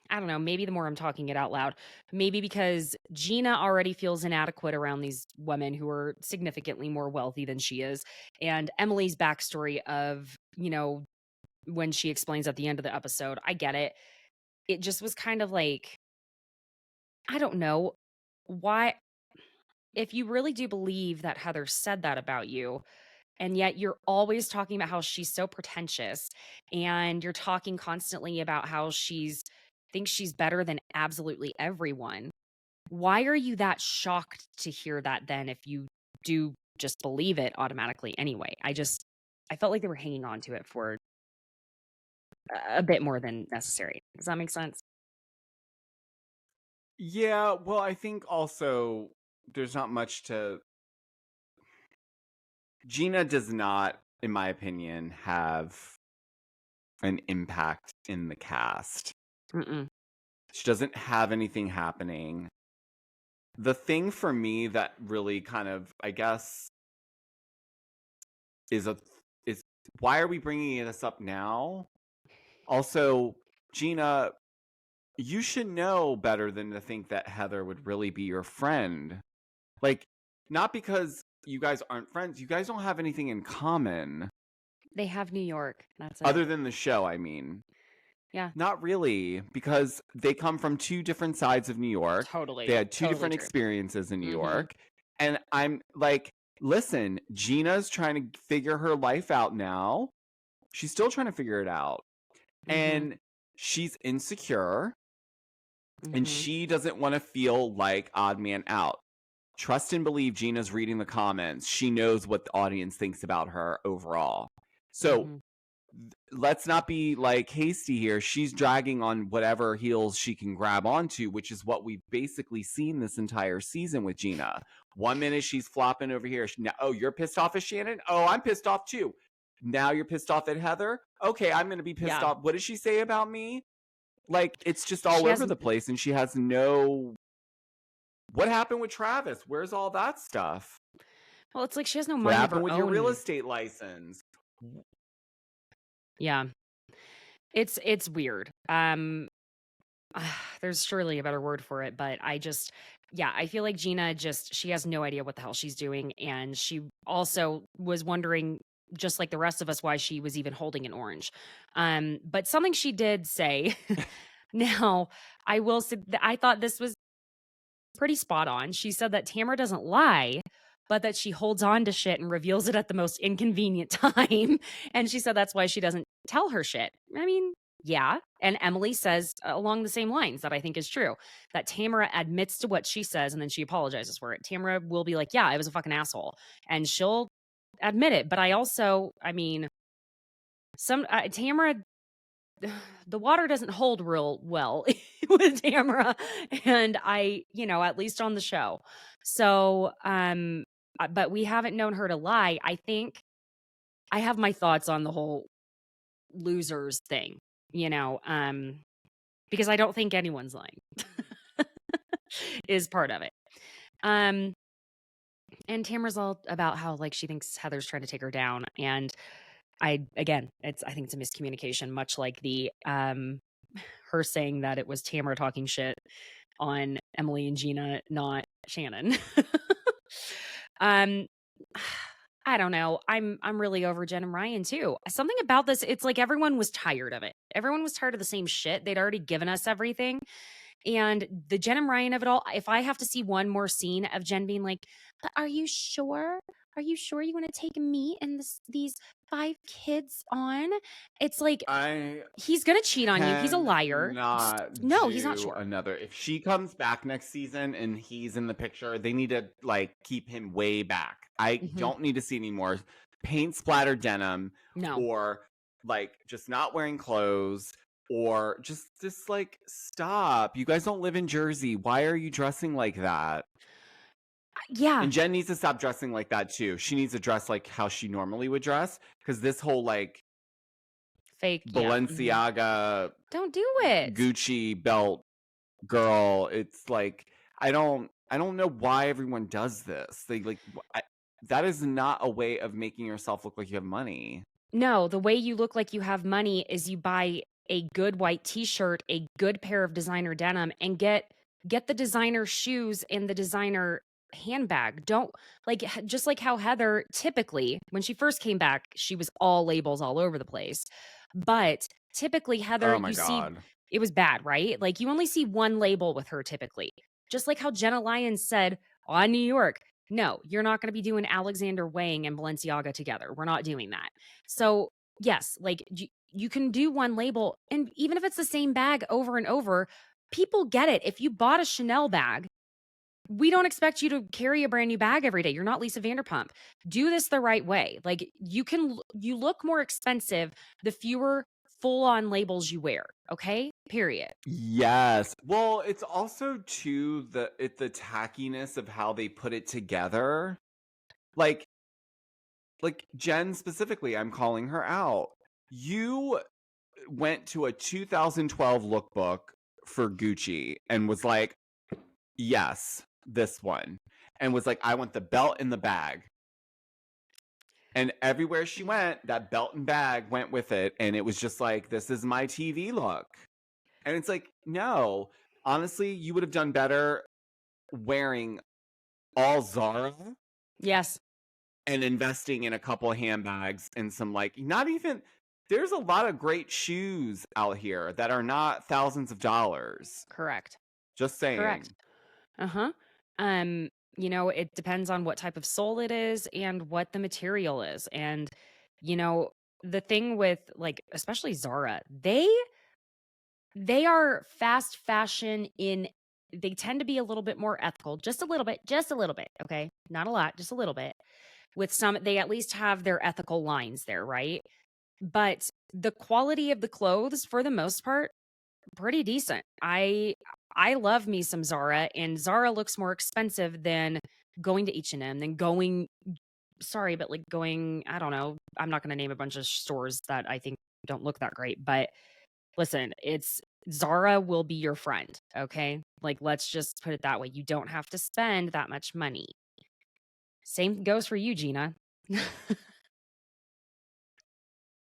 I don't know, maybe the more I'm talking it out loud, maybe because Gina already feels inadequate around these women who are significantly more wealthy than she is. And Emily's backstory of, when she explains at the end of the episode, I get it. It just was kind of like, I don't know why, if you really do believe that Heather said that about you, and yet you're always talking about how she's so pretentious, and you're talking constantly about how thinks she's better than absolutely everyone. Why are you that shocked to hear that then if you do just believe it automatically anyway? I felt like they were hanging on to it for a bit more than necessary. Does that make sense? Yeah, well, I think also there's not much to. Gina does not, in my opinion, have an impact in the cast. Mm-mm. She doesn't have anything happening. The thing for me that really kind of, I guess, is why are we bringing this up now? Also, Gina, you should know better than to think that Heather would really be your friend. Like, not because you guys aren't friends, you guys don't have anything in common. They have New York. That's it. Other than the show, I mean. Yeah. Not really, because they come from two different sides of New York. Totally. They had two Totally different true. experiences in New Mhm. York. And I'm like, listen, Gina's trying to figure her life out now. She's still trying to figure it out. Mhm. And she's insecure. And Mhm. she doesn't want to feel like odd man out. Trust and believe Gina's reading the comments. She knows what the audience thinks about her overall. So Mhm. let's not be like hasty here. She's dragging on whatever heels she can grab onto, which is what we've basically seen this entire season with Gina. 1 minute she's flopping over here. Now, oh, you're pissed off at Shannon? Oh, I'm pissed off too. Now you're pissed off at Heather? Okay, I'm going to be pissed off. What did she say about me? Like, it's just all over the place, and she has no... What happened with Travis? Where's all that stuff? Well, it's like she has no What mind of happened her with your real own. estate license? Yeah. It's weird. There's surely a better word for it, but I feel like Gina she has no idea what the hell she's doing, and she also was wondering, just like the rest of us, why she was even holding an orange. But something she did say, now, I will say that I thought this was pretty spot on. She said that Tamara doesn't lie, but that she holds on to shit and reveals it at the most inconvenient time. And she said that's why she doesn't tell her shit. I mean, yeah. And Emily says along the same lines that I think is true, that Tamara admits to what she says and then she apologizes for it. Tamara will be like, yeah, I was a fucking asshole. And she'll admit it. But I also, I mean, Tamara, the water doesn't hold real well with Tamara. And at least on the show. So, but we haven't known her to lie. I think I have my thoughts on the whole losers thing, because I don't think anyone's lying is part of it. And Tamara's all about how like she thinks Heather's trying to take her down. And I think it's a miscommunication, much like the her saying that it was Tamara talking shit on Emily and Gina, not Shannon. I don't know. I'm really over Jen and Ryan too. Something about this, it's like everyone was tired of it. Everyone was tired of the same shit. They'd already given us everything. And the Jen and Ryan of it all, if I have to see one more scene of Jen being like, but are you sure? Are you sure you want to take me and these 5 kids on? It's like, he's going to cheat on you. He's a liar. No, he's not sure. Another. If she comes back next season and he's in the picture, they need to like keep him way back. I don't need to see any more paint splatter denim or like just not wearing clothes. Or just like, stop. You guys don't live in Jersey. Why are you dressing like that? Yeah. And Jen needs to stop dressing like that, too. She needs to dress like how she normally would dress. Because this whole, like, fake Balenciaga. Don't do it. Gucci belt girl. It's like, I don't know why everyone does this. That is not a way of making yourself look like you have money. No, the way you look like you have money is you buy a good white t-shirt, a good pair of designer denim, and get the designer shoes and the designer handbag. Don't just like how Heather typically, when she first came back, she was all labels all over the place. But typically Heather, see, it was bad, right? Like you only see one label with her typically. Just like how Jenna Lyons said on New York, no, you're not going to be doing Alexander Wang and Balenciaga together. We're not doing that. So yes, like you can do one label, and even if it's the same bag over and over, people get it. If you bought a Chanel bag, we don't expect you to carry a brand new bag every day. You're not Lisa Vanderpump. Do this the right way. Like you look more expensive the fewer full-on labels you wear. Okay? Period. Yes. Well, it's also too the tackiness of how they put it together. Like Jen specifically, I'm calling her out. You went to a 2012 lookbook for Gucci and was like, yes, this one. And was like, I want the belt and the bag. And everywhere she went, that belt and bag went with it. And it was just like, this is my TV look. And it's like, no, honestly, you would have done better wearing all Zara. Yes. And investing in a couple of handbags and some there's a lot of great shoes out here that are not thousands of dollars. Correct. Just saying. Correct. Uh-huh. It depends on what type of sole it is and what the material is. And, the thing with especially Zara, they are fast fashion they tend to be a little bit more ethical, just a little bit, okay? Not a lot, just a little bit. With some, they at least have their ethical lines there, right? But the quality of the clothes, for the most part, pretty decent. I love me some Zara, and Zara looks more expensive than going to H&M, than going, I don't know, I'm not going to name a bunch of stores that I think don't look that great, but listen, Zara will be your friend, okay? Let's just put it that way. You don't have to spend that much money. Same goes for you, Gina.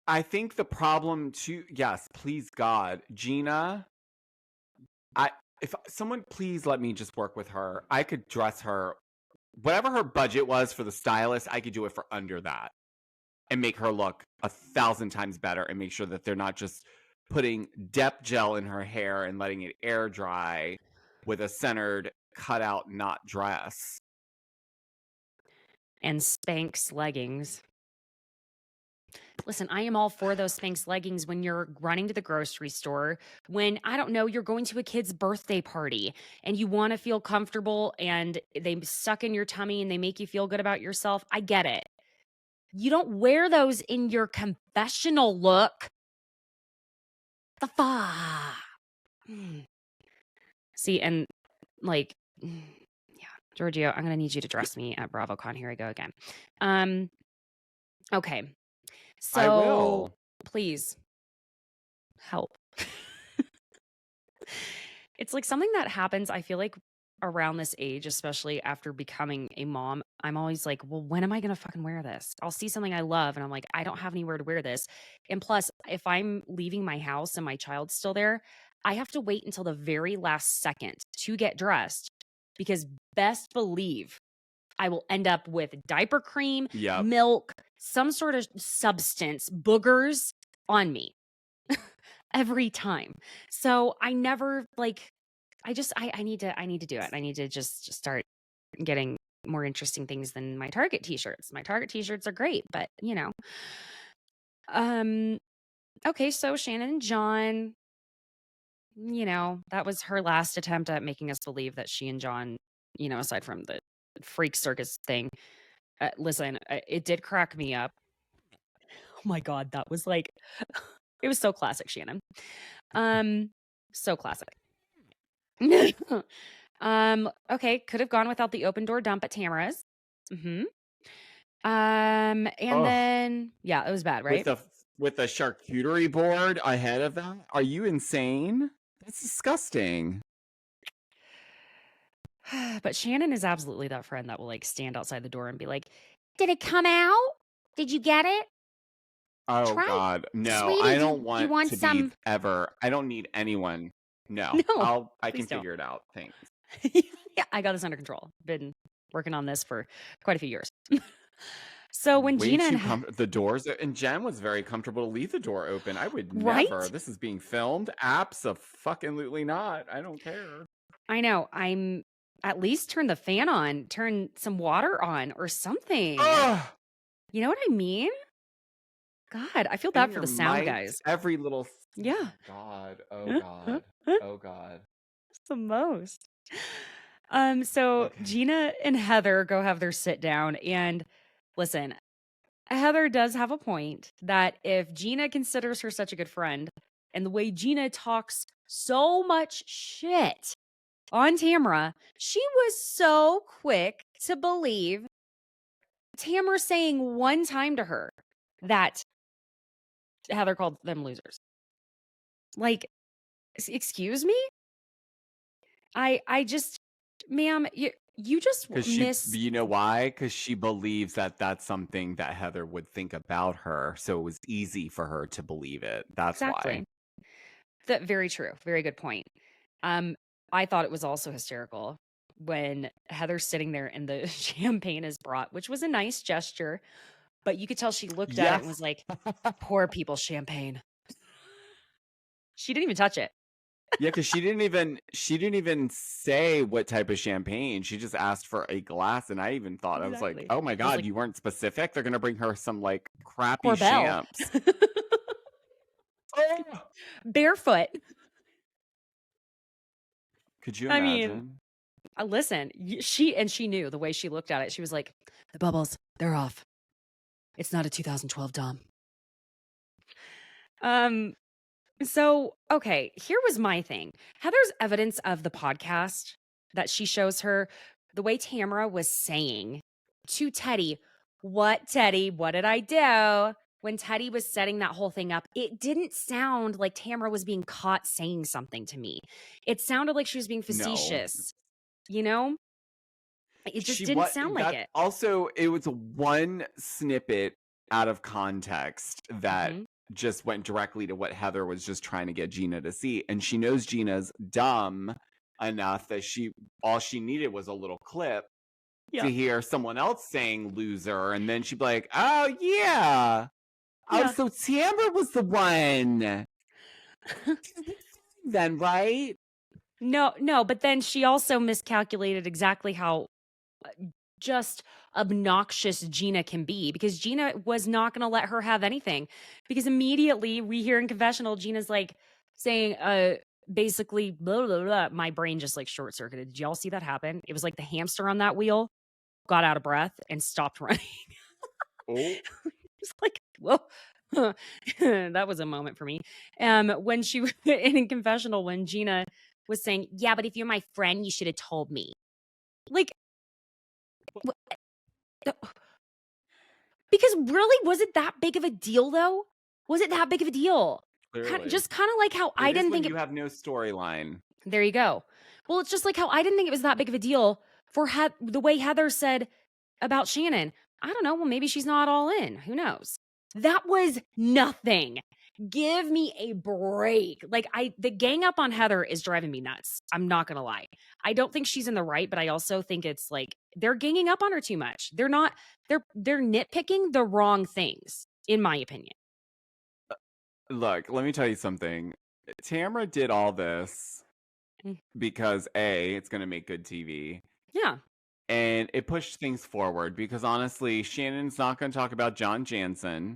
I think the problem too, yes, please God, Gina, if someone please let me just work with her. I could dress her, whatever her budget was for the stylist, I could do it for under that and make her look 1,000 times better and make sure that they're not just putting depth gel in her hair and letting it air dry with a centered cutout knot dress. and Spanx leggings. Listen, I am all for those Spanx leggings when you're running to the grocery store, when, I don't know, you're going to a kid's birthday party and you want to feel comfortable and they suck in your tummy and they make you feel good about yourself. I get it. You don't wear those in your confessional look. The fuck? See, and like, yeah, Georgio, I'm going to need you to dress me at BravoCon. Here I go again. Okay. I So will. please help. It's like something that happens, I feel like, around this age, especially after becoming a mom. I'm always like, well, when am I going to fucking wear this? I'll see something I love and I'm like, I don't have anywhere to wear this. And plus, if I'm leaving my house and my child's still there, I have to wait until the very last second to get dressed because best believe I will end up with diaper cream, Yep. milk, some sort of substance, boogers on me every time. So I never like, I need to do it. I need to just start getting more interesting things than my Target t-shirts. My Target t-shirts are great, but you know. Okay, so Shannon and John, you know, that was her last attempt at making us believe that she and John, you know, aside from the freak circus thing, listen, it did crack me up. Oh my God, that was like, it was so classic, Shannon. So classic. Okay, could have gone without the open door dump at Tamara's. And Ugh. then yeah, it was bad, right? With a charcuterie board ahead of that? Are you insane? That's disgusting. But Shannon is absolutely that friend that will like stand outside the door and be like, "Did it come out? Did you get it? Oh Try, God, no! sweetie. I Do don't you want want to some?" be ever. I don't need anyone. No, No, I please can don't. figure it out. Thanks. Yeah, I got this under control. Been working on this for quite a few years. So when Way Gina too and the doors, and Jen was very comfortable to leave the door open. I would right, never. This is being filmed. Abso-fucking-lutely not. I don't care. I know. I'm at least turn the fan on, turn some water on or something. Ugh! You know what I mean? God, I feel And bad for your the sound mics, guys. every little. Yeah. God. Oh God. Oh God. It's the most. So Okay. Gina and Heather go have their sit down and listen, Heather does have a point that if Gina considers her such a good friend and the way Gina talks so much shit on Tamara, she was so quick to believe Tamara saying one time to her that Heather called them losers. Like, excuse me? I just, ma'am, you just miss. You know why? Because she believes that that's something that Heather would think about her, so it was easy for her to believe it. That's Exactly. That very true. Very good point. I thought it was also hysterical when Heather's sitting there and the champagne is brought, which was a nice gesture, but you could tell she looked at it and was like, "Poor people champagne." She didn't even touch it. Yeah, because she didn't even say what type of champagne. She just asked for a glass, and I even thought I was like, Exactly. "Oh my I was God, like, you weren't specific. They're gonna bring her some like crappy Corbel. champs." Oh! Barefoot. Could you I mean, imagine? listen, she knew the way she looked at it. She was like, "The bubbles, they're off. It's not a 2012 Dom." So, okay, here was my thing. Heather's evidence of the podcast that she shows her, the way Tamara was saying to Teddy, Teddy, what did I do? When Teddy was setting that whole thing up, it didn't sound like Tamara was being caught saying something to me. It sounded like she was being No. facetious, you know? It just didn't sound like it. Also, it was one snippet out of context that just went directly to what Heather was just trying to get Gina to see. And she knows Gina's dumb enough that all she needed was a little clip to hear someone else saying loser. And then she'd be like, "Oh, yeah. Oh, so Tamara was the one." Then, right? No, but then she also miscalculated exactly how just obnoxious Gina can be, because Gina was not going to let her have anything, because immediately we hear in confessional, Gina's like saying, basically, blah, blah, blah. My brain just like short circuited. Did y'all see that happen? It was like the hamster on that wheel got out of breath and stopped running. Oh, It's like, well, that was a moment for me. When she was in confessional, when Gina was saying, yeah, but if you're my friend, you should have told me. Like, because really, was it that big of a deal though? Was it that big of a deal? clearly. Just kind of like how I It is didn't when think you have no storyline. There you go. Well, it's just like how I didn't think it was that big of a deal for the way Heather said about Shannon. I don't know. Well, maybe she's not all in. Who knows? That was nothing. Give me a break. Like the gang up on Heather is driving me nuts. I'm not going to lie. I don't think she's in the right, but I also think it's like they're ganging up on her too much. They're not, they're nitpicking the wrong things, in my opinion. Look, let me tell you something. Tamra did all this because A, it's going to make good TV. Yeah. And it pushed things forward because honestly, Shannon's not going to talk about John Jansen.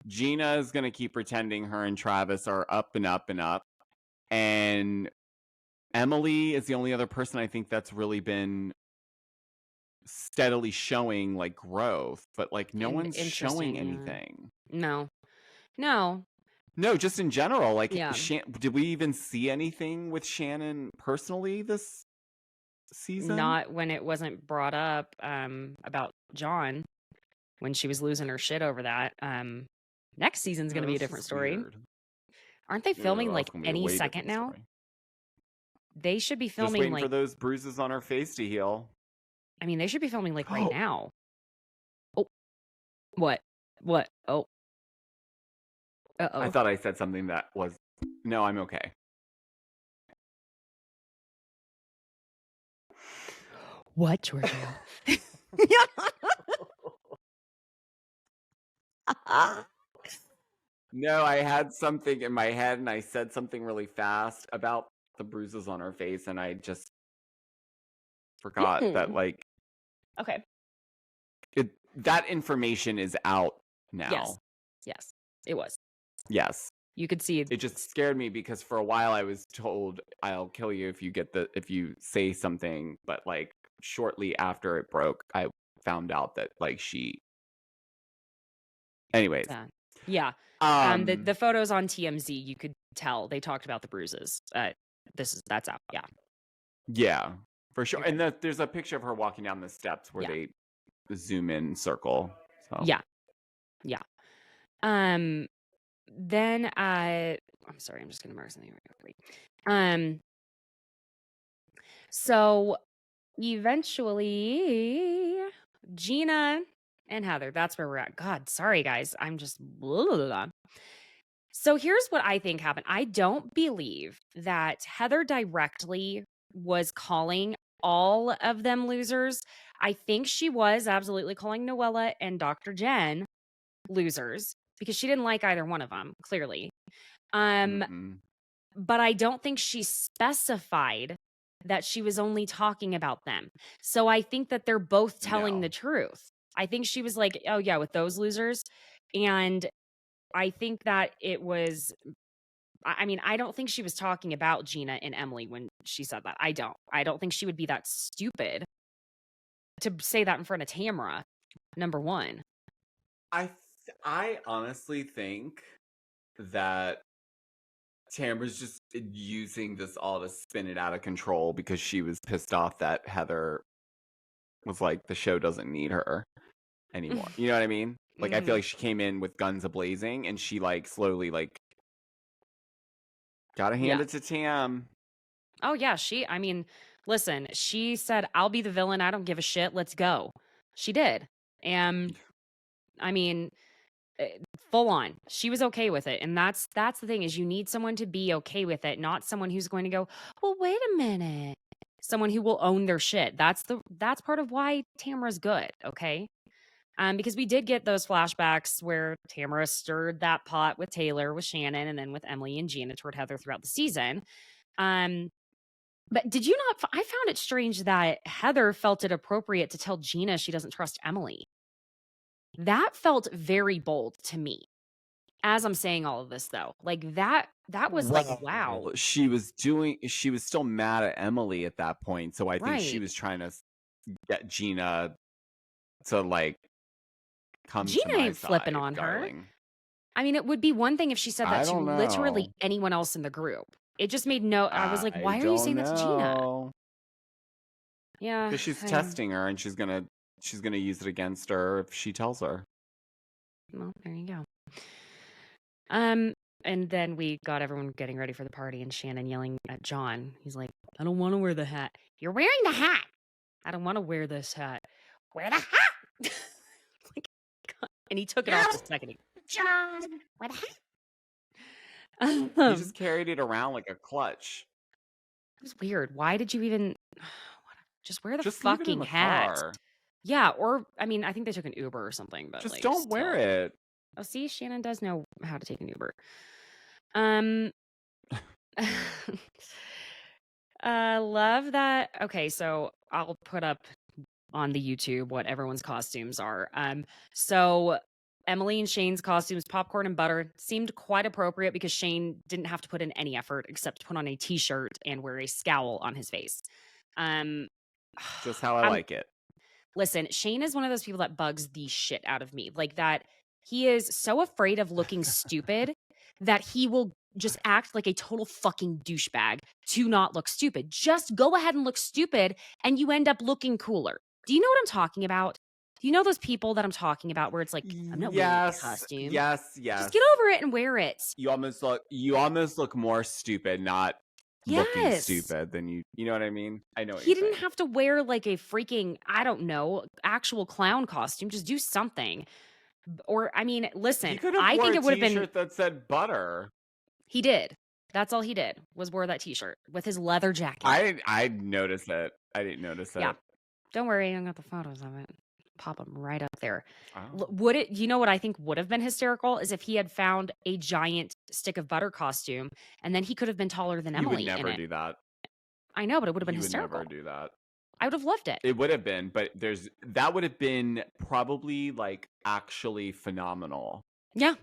Gina is going to keep pretending her and Travis are up and up and up. And Emily is the only other person I think that's really been steadily showing like growth, but like no one's showing anything. No, just in general. Like, yeah. did we even see anything with Shannon personally this season? Not when it wasn't brought up about John, when she was losing her shit over that. Next season's going to be a different story. Weird. Aren't they filming like any second now? Story. They should be filming just waiting like for those bruises on her face to heal. I mean, they should be filming like right now. Oh, what? Oh, uh-oh. I thought I said something that was no. I'm okay. What, Georgio? No, I had something in my head and I said something really fast about the bruises on her face and I just forgot that like okay. That information is out now. Yes, it was. Yes. You could see it just scared me because for a while I was told I'll kill you if you say something, but like shortly after it broke, I found out that like she. Anyways, yeah. The photos on TMZ, you could tell they talked about the bruises. That's out. Yeah. Yeah, for sure. And there's a picture of her walking down the steps where they zoom in circle. So. Yeah. Then I'm sorry, I'm just gonna mark something really quickly. So eventually Gina and Heather, that's where we're at. God, sorry guys. I'm just blah, blah, blah. So here's what I think happened. I don't believe that Heather directly was calling all of them losers. I think she was absolutely calling Noella and Dr. Jen losers because she didn't like either one of them, clearly. But I don't think she specified that she was only talking about them. So I think that they're both telling the truth. I think she was like, oh yeah, with those losers. And I think that it was, I mean, I don't think she was talking about Gina and Emily when she said that. I don't think she would be that stupid to say that in front of Tamra, number one. I honestly think that Tamra's just using this all to spin it out of control because she was pissed off that Heather was like, the show doesn't need her anymore. You know what I mean? Like, I feel like she came in with guns a-blazing and she like slowly like gotta hand it to Tam. Oh yeah, I mean, listen, she said, I'll be the villain. I don't give a shit. Let's go. She did. And I mean, full on. She was okay with it. And that's the thing, is you need someone to be okay with it, not someone who's going to go, well, wait a minute. Someone who will own their shit. That's part of why Tamra's good, okay? Because we did get those flashbacks where Tamara stirred that pot with Taylor, with Shannon, and then with Emily and Gina toward Heather throughout the season. But did you not I found it strange that Heather felt it appropriate to tell Gina she doesn't trust Emily. That felt very bold to me. As I'm saying all of this though, like that was like, wow. She was still mad at Emily at that point, so I think she Right. was trying to get Gina to, like, come to Gina my ain't flipping side, on her. darling. I mean, it would be one thing if she said I that to don't literally know. anyone else in the group. It just made no I was like, I "Why are you don't saying that to Gina?" know. Yeah. Because she's testing her, and she's gonna use it against her if she tells her. Well, there you go. And then we got everyone getting ready for the party and Shannon yelling at John. He's like, "I don't want to wear the hat." "You're wearing the hat." "I don't want to wear this hat." "Wear the hat." Like, God. And he took it off the second. John, wear the hat. He just carried it around like a clutch. It was weird. Why did you even just wear the Just leave it in fucking the hat? car. Yeah, or I mean, I think they took an Uber or something, but Just like don't wear still. it. Oh, see, Shannon does know how to take an Uber. Um love that. Okay, so I'll put up on the YouTube what everyone's costumes are. So Emily and Shane's costumes, popcorn and butter, seemed quite appropriate because Shane didn't have to put in any effort except put on a t-shirt and wear a scowl on his face. Um Just how I I'm like it. Listen, Shane is one of those people that bugs the shit out of me. Like that he is so afraid of looking stupid that he will just act like a total fucking douchebag to not look stupid. Just go ahead and look stupid and you end up looking cooler. Do you know what I'm talking about? Do you know those people that I'm talking about where it's like, I'm not wearing a Yes, costume. yes. Just get over it and wear it. You almost look more stupid, not looking Yes. stupid than you know what I mean? I know what He you're didn't saying. have to wear like a freaking, I don't know, actual clown costume. Just do something. Or, I mean, listen, He could have I wore think a it would have been. t-shirt that said butter. He did. That's all he did was wear that t-shirt with his leather jacket. I noticed it. I didn't notice it. Yeah. Don't worry, I got the photos of it. Pop them right up there. Oh. Would it? You know what I think would have been hysterical is if he had found a giant stick of butter costume, and then he could have been taller than You Emily would in never it. do that. I know, but it would have been You would hysterical. never do that. I would have loved it. It would have been, but that would have been probably like actually phenomenal. Yeah.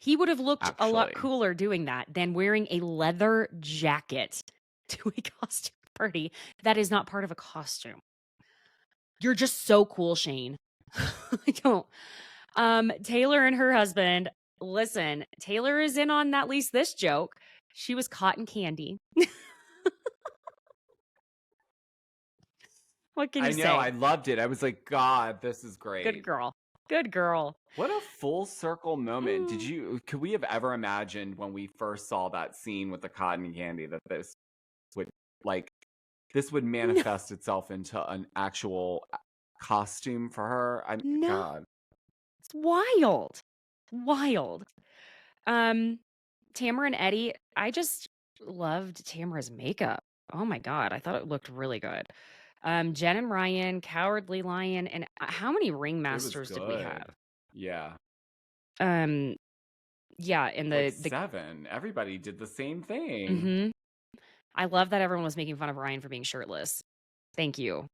He would have looked a lot Actually. cooler doing that than wearing a leather jacket to a costume party that is not part of a costume. You're just so cool, Shane. I don't. Taylor and her husband. Listen, Taylor is in on at least this joke. She was cotton candy. What can you I say? know, I loved it. I was like, God, this is great. Good girl. Good girl. What a full circle moment. Could we have ever imagined when we first saw that scene with the cotton candy that this would manifest itself into an actual costume for her? No. God. It's wild. Wild. Tamara and Eddie, I just loved Tamara's makeup. Oh my God. I thought it looked really good. Jen and Ryan, Cowardly Lion, and how many ringmasters did we have? Yeah. Yeah, and the 7. Everybody did the same thing. Mm-hmm. I love that everyone was making fun of Ryan for being shirtless. Thank you.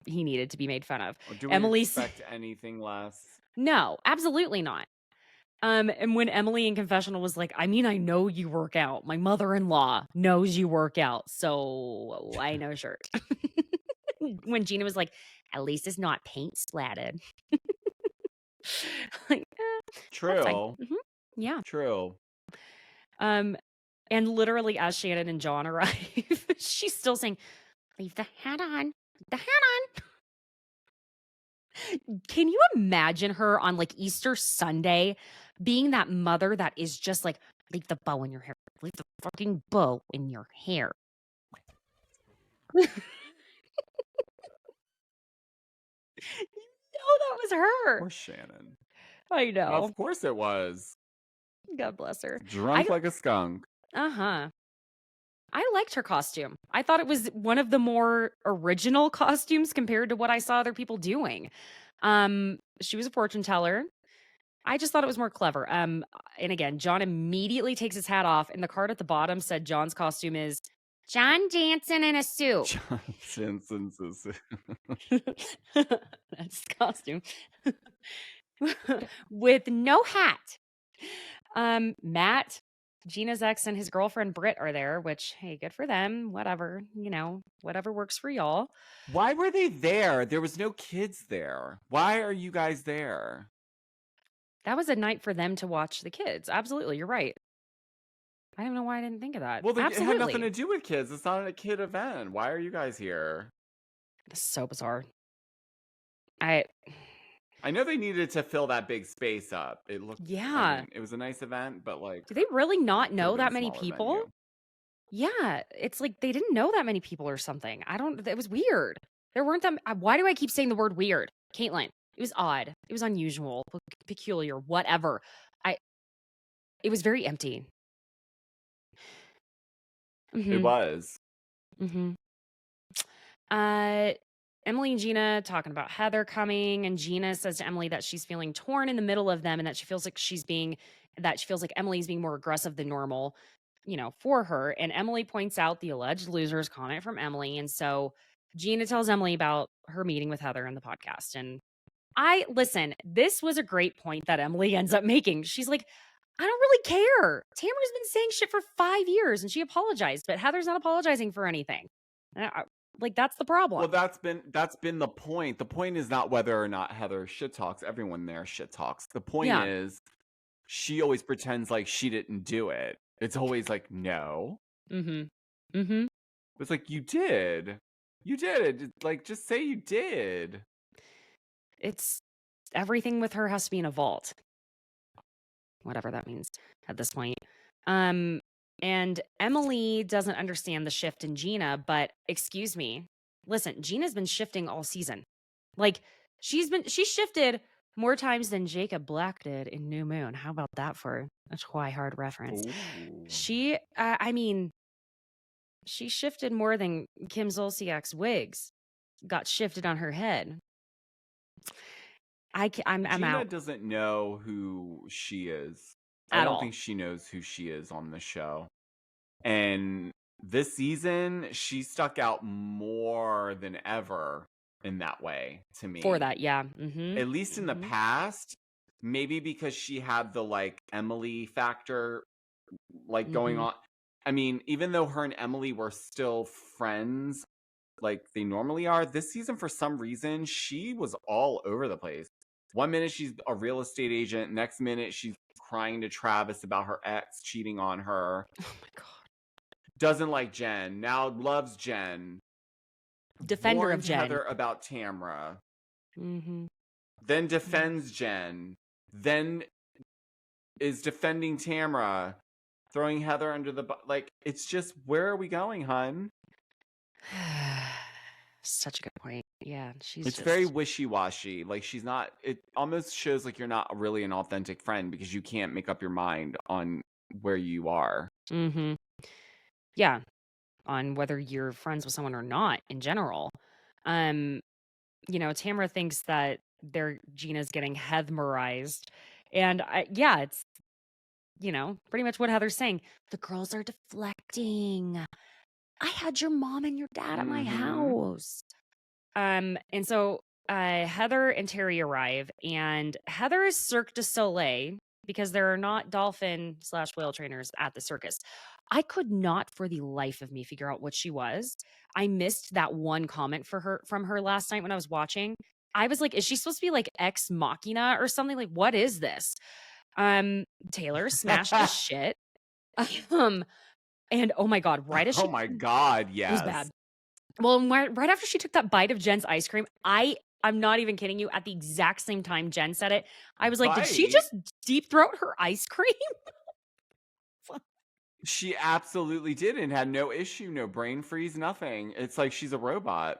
He needed to be made fun of. Do we Emily expect anything less? No, absolutely not. And when Emily in confessional was like, I mean, I know you work out. My mother-in-law knows you work out, so why no shirt? When Gina was like, at least it's not paint splattered. Like, True. Mm-hmm. Yeah. True. And literally as Shannon and John arrive, she's still saying, leave the hat on. Leave the hat on. Can you imagine her on like Easter Sunday being that mother that is just like, leave the bow in your hair. Leave the fucking bow in your hair. That was her. Poor Shannon. I know. Of course it was. God bless her. Drunk like a skunk. Uh-huh. I liked her costume. I thought it was one of the more original costumes compared to what I saw other people doing. She was a fortune teller. I just thought it was more clever. And again, John immediately takes his hat off, and the card at the bottom said John's costume is John Jansen in a suit. John Simpson's is- That's his costume. With no hat. Matt, Gina's ex, and his girlfriend Britt are there, which, hey, good for them. Whatever, whatever works for y'all. Why were they there? There was no kids there. Why are you guys there? That was a night for them to watch the kids. Absolutely, you're right. I don't know why I didn't think of that. Well, it had Absolutely. nothing to do with kids. It's not a kid event. Why are you guys here? This is so bizarre. I know they needed to fill that big space up. It looked, Yeah. it was a nice event, but like, Do they really not could've know been a that many smaller people? venue. Yeah, it's like they didn't know that many people or something. It was weird. There weren't that. Why do I keep saying the word weird? Caitlin, it was odd. It was unusual, peculiar, whatever. It was very empty. It was. Mm-hmm. Emily and Gina talking about Heather coming, and Gina says to Emily that she's feeling torn in the middle of them and that she feels like Emily's being more aggressive than normal, for her. And Emily points out the alleged losers comment from Emily. And so Gina tells Emily about her meeting with Heather in the podcast. And this was a great point that Emily ends up making. She's like, I don't really care. Tamara's been saying shit for 5 years and she apologized, but Heather's not apologizing for anything. That's the problem. Well, that's been the point. The point is not whether or not Heather shit talks. Everyone there shit talks. The point is she always pretends like she didn't do it. It's always like, no. It's like, you did. You did. Like, just say you did. It's everything with her has to be in a vault. Whatever that means at this point. And Emily doesn't understand the shift in Gina, but excuse me. Listen, Gina's been shifting all season. Like she shifted more times than Jacob Black did in New Moon. How about that for a Twihard reference? Ooh. She shifted more than Kim Zolciak's wigs got shifted on her head. I'm Gina out. doesn't know who she is. At I don't all. think she knows who she is on the show. And this season, she stuck out more than ever in that way to me. For that, yeah. Mm-hmm. At least in the past, maybe because she had the like Emily factor going on. I mean, even though her and Emily were still friends like they normally are, this season for some reason she was all over the place. One minute she's a real estate agent, next minute she's crying to Travis about her ex cheating on her. Oh my god. Doesn't like Jen, now loves Jen. Defender Warns of Jen. Heather about Tamra. Mm-hmm. Then defends Jen. Then is defending Tamra. Throwing Heather under the it's just, where are we going, hun? Such a good point. Yeah, it's very wishy-washy. Like she's not. It almost shows like you're not really an authentic friend because you can't make up your mind on where you are. Mm-hmm. Yeah, on whether you're friends with someone or not in general. Tamara thinks that Gina's getting Heatherized, and it's pretty much what Heather's saying. The girls are deflecting. I had your mom and your dad at my house. And so Heather and Terry arrive, and Heather is Cirque du Soleil because there are not dolphin/whale trainers at the circus. I could not for the life of me figure out what she was. I missed that one comment from her last night when I was watching. I was like, is she supposed to be like ex machina or something? Like, what is this? Taylor smashed the shit. And oh my god, yes. It was bad. Well, right after she took that bite of Jen's ice cream, I'm not even kidding you. At the exact same time Jen said it, I was like, did she just deep throat her ice cream? She absolutely did and had no issue, no brain freeze, nothing. It's like she's a robot.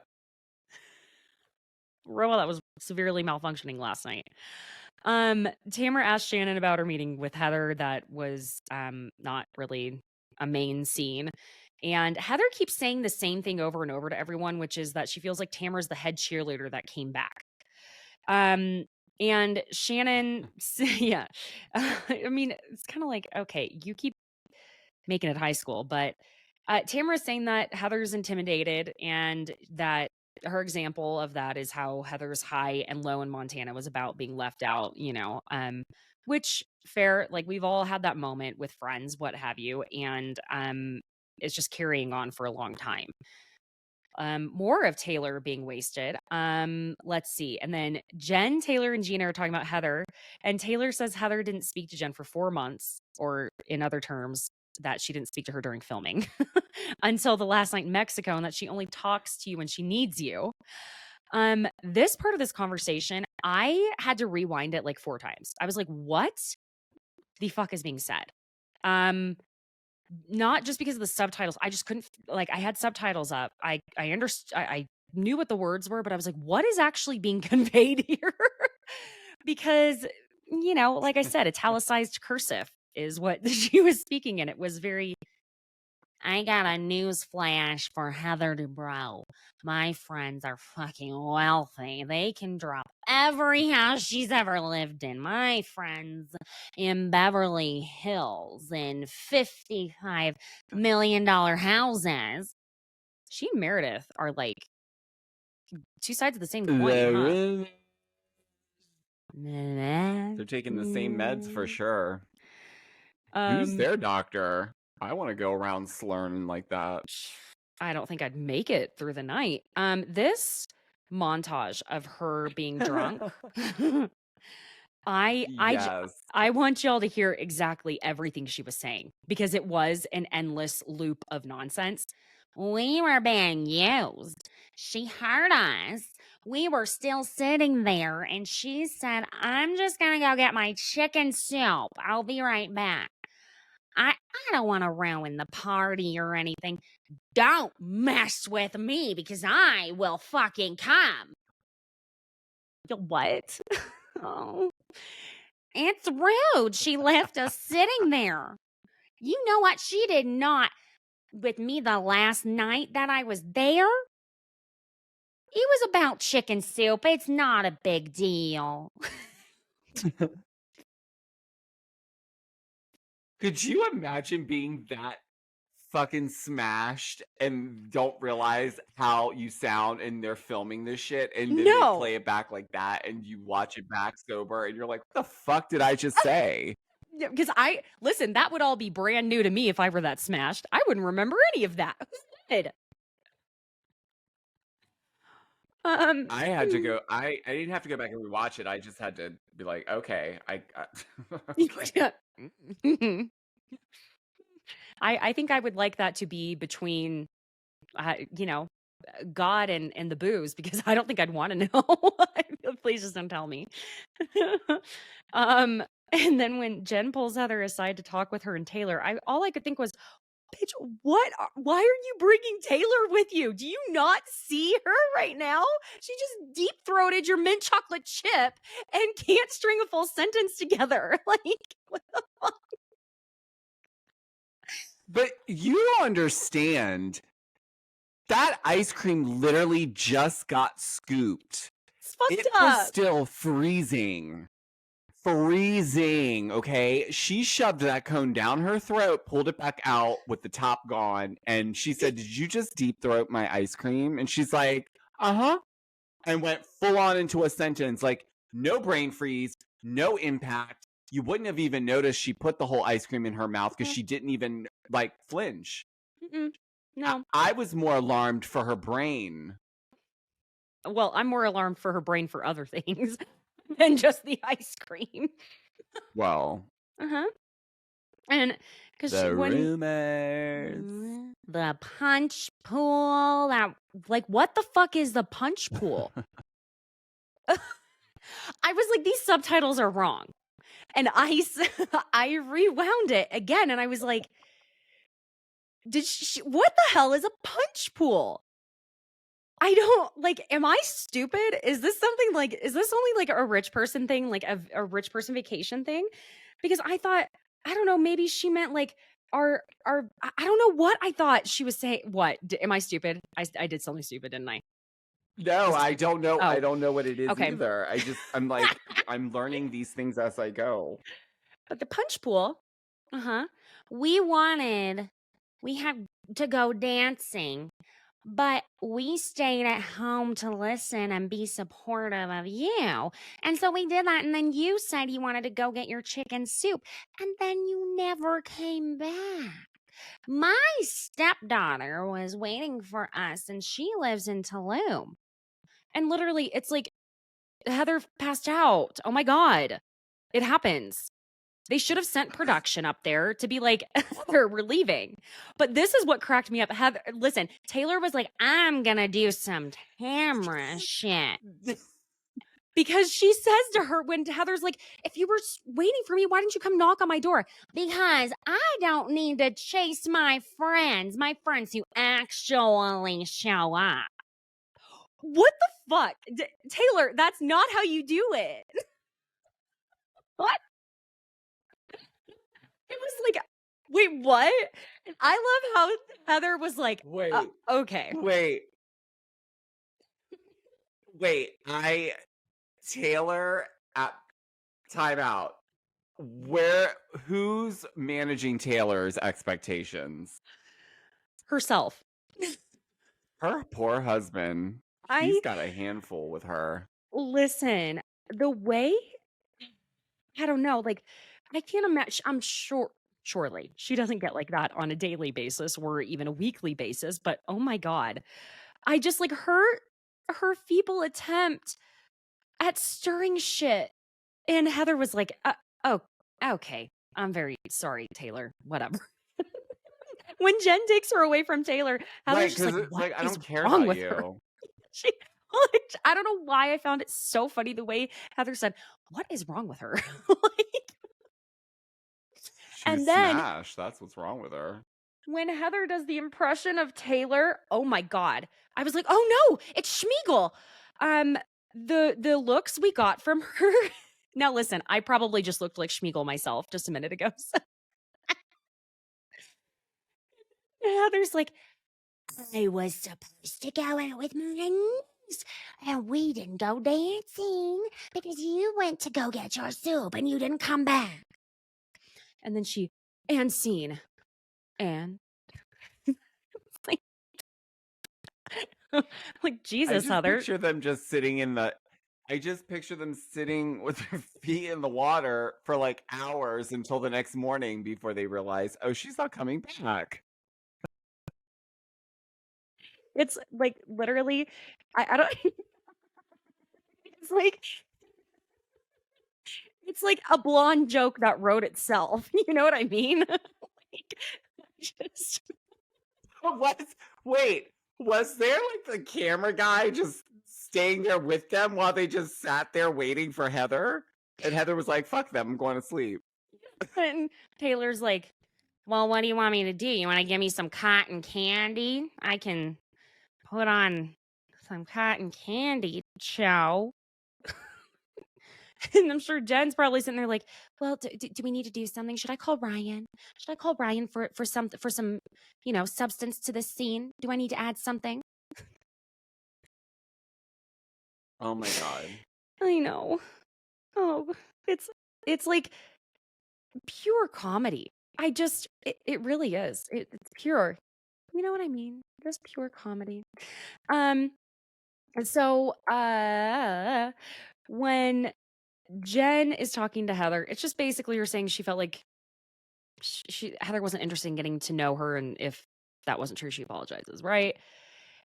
Robot that was severely malfunctioning last night. Tamara asked Shannon about her meeting with Heather. That was not really a main scene. And Heather keeps saying the same thing over and over to everyone, which is that she feels like Tamara's the head cheerleader that came back. And Shannon, yeah. I mean, it's kind of like, okay, you keep making it high school, but Tamara's saying that Heather's intimidated and that her example of that is how Heather's high and low in Montana was about being left out, which fair, like we've all had that moment with friends, what have you, and it's just carrying on for a long time. More of Taylor being wasted. Let's see. And then Jen, Taylor, and Gina are talking about Heather. And Taylor says Heather didn't speak to Jen for 4 months, or in other terms, that she didn't speak to her during filming until the last night in Mexico, and that she only talks to you when she needs you. This part of this conversation, I had to rewind it like 4 times. I was like, what the fuck is being said? Not just because of the subtitles. I just couldn't like I had subtitles up. I understood I knew what the words were, but I was like, what is actually being conveyed here? Because, like I said, italicized cursive is what she was speaking in. It was very I got a news flash for Heather Dubrow. My friends are fucking wealthy. They can drop every house she's ever lived in. My friends in Beverly Hills in $55 million houses. She and Meredith are like 2 sides of the same coin, huh? They're taking the same meds for sure. Who's their doctor? I want to go around slurring like that. I don't think I'd make it through the night. This montage of her being drunk. Yes. I want y'all to hear exactly everything she was saying because it was an endless loop of nonsense. We were being used. She heard us. We were still sitting there and she said, I'm just going to go get my chicken soup. I'll be right back. I don't want to ruin the party or anything. Don't mess with me because I will fucking come. What? Oh. It's rude. She left us sitting there. You know what? She did not with me the last night that I was there. It was about chicken soup. It's not a big deal. Could you imagine being that fucking smashed and don't realize how you sound and they're filming this shit and then they play it back like that and you watch it back sober and you're like, what the fuck did I just say? Because listen, that would all be brand new to me if I were that smashed. I wouldn't remember any of that. I had to go. I didn't have to go back and rewatch it. I just had to be like, okay, okay. I think I would like that to be between, God and the booze because I don't think I'd want to know. Please just don't tell me. And then when Jen pulls Heather aside to talk with her and Taylor, all I could think was, bitch, why are you bringing Taylor with you? Do you not see her right now? She just deep-throated your mint chocolate chip and can't string a full sentence together. Like, what the fuck? But you don't understand. That ice cream literally just got scooped. It's fucked it up. Was still freezing. Okay? She shoved that cone down her throat, pulled it back out with the top gone, and she said, did you just deep throat my ice cream? And she's like, uh-huh. And went full on into a sentence, like, no brain freeze, no impact. You wouldn't have even noticed she put the whole ice cream in her mouth because she didn't even, flinch. No. I was more alarmed for her brain. Well, I'm more alarmed for her brain for other things than just the ice cream. Well. Uh-huh. And because rumors. The punch pool. What the fuck is the punch pool? I was like, these subtitles are wrong. And I rewound it again and I was like, what the hell is a punch pool? I don't am I stupid? Is this only a rich person thing, like a rich person vacation thing? Because I thought, I don't know, maybe she meant I don't know what I thought she was saying. What? Am I stupid? I did something stupid, didn't I? No, I don't know. Oh. I don't know what it is either. I'm like, I'm learning these things as I go. But the punch pool, we had to go dancing, but we stayed at home to listen and be supportive of you. And so we did that. And then you said you wanted to go get your chicken soup. And then you never came back. My stepdaughter was waiting for us, and she lives in Tulum. And literally, it's like Heather passed out. Oh my God. It happens. They should have sent production up there to be like, Heather, we're leaving. But this is what cracked me up. Heather, listen, Taylor was like, I'm going to do some camera shit. Because she says to her when Heather's like, if you were waiting for me, why didn't you come knock on my door? Because I don't need to chase my friends who actually show up. What the fuck? Taylor, that's not how you do it. What? It was like, wait, what? I love how Heather was like, Wait. Okay. Wait. Taylor at timeout. Who's managing Taylor's expectations? Herself. Her poor husband. He's got a handful with her. Listen, the way, I don't know, like, I can't imagine, I'm sure, surely she doesn't get like that on a daily basis or even a weekly basis, but oh my God. I just like her feeble attempt at stirring shit. And Heather was like, oh, okay. I'm very sorry, Taylor. Whatever. When Jen takes her away from Taylor, Heather's just like, what I is don't care wrong about with you. her? I don't know why I found it so funny the way Heather said, what is wrong with her? She's smashed. That's what's wrong with her. When Heather does the impression of Taylor, oh my God. I was like, oh no, it's Schmeagol. The looks we got from her. Now listen, I probably just looked like Schmeagol myself just a minute ago. So. Heather's like, I was supposed to go out with my niece, and we didn't go dancing because you went to go get your soup and you didn't come back. And then and scene. And like Jesus, Heather. I just picture them sitting with their feet in the water for like hours until the next morning before they realize, oh, she's not coming back. It's like literally, I don't. It's like a blonde joke that wrote itself. You know what I mean? Was there like the camera guy just staying there with them while they just sat there waiting for Heather? And Heather was like, fuck them, I'm going to sleep. And Taylor's like, well, what do you want me to do? You want to give me some cotton candy? I can put on some cotton candy, chow. And I'm sure Jen's probably sitting there like, well, do we need to do something? Should I call Ryan? Should I call Ryan for some, substance to this scene? Do I need to add something? Oh my God. I know. Oh, it's like pure comedy. It really is. It's pure. You know what I mean? Just pure comedy. And so when Jen is talking to Heather, it's just basically her saying she felt like Heather wasn't interested in getting to know her, and if that wasn't true, she apologizes, right?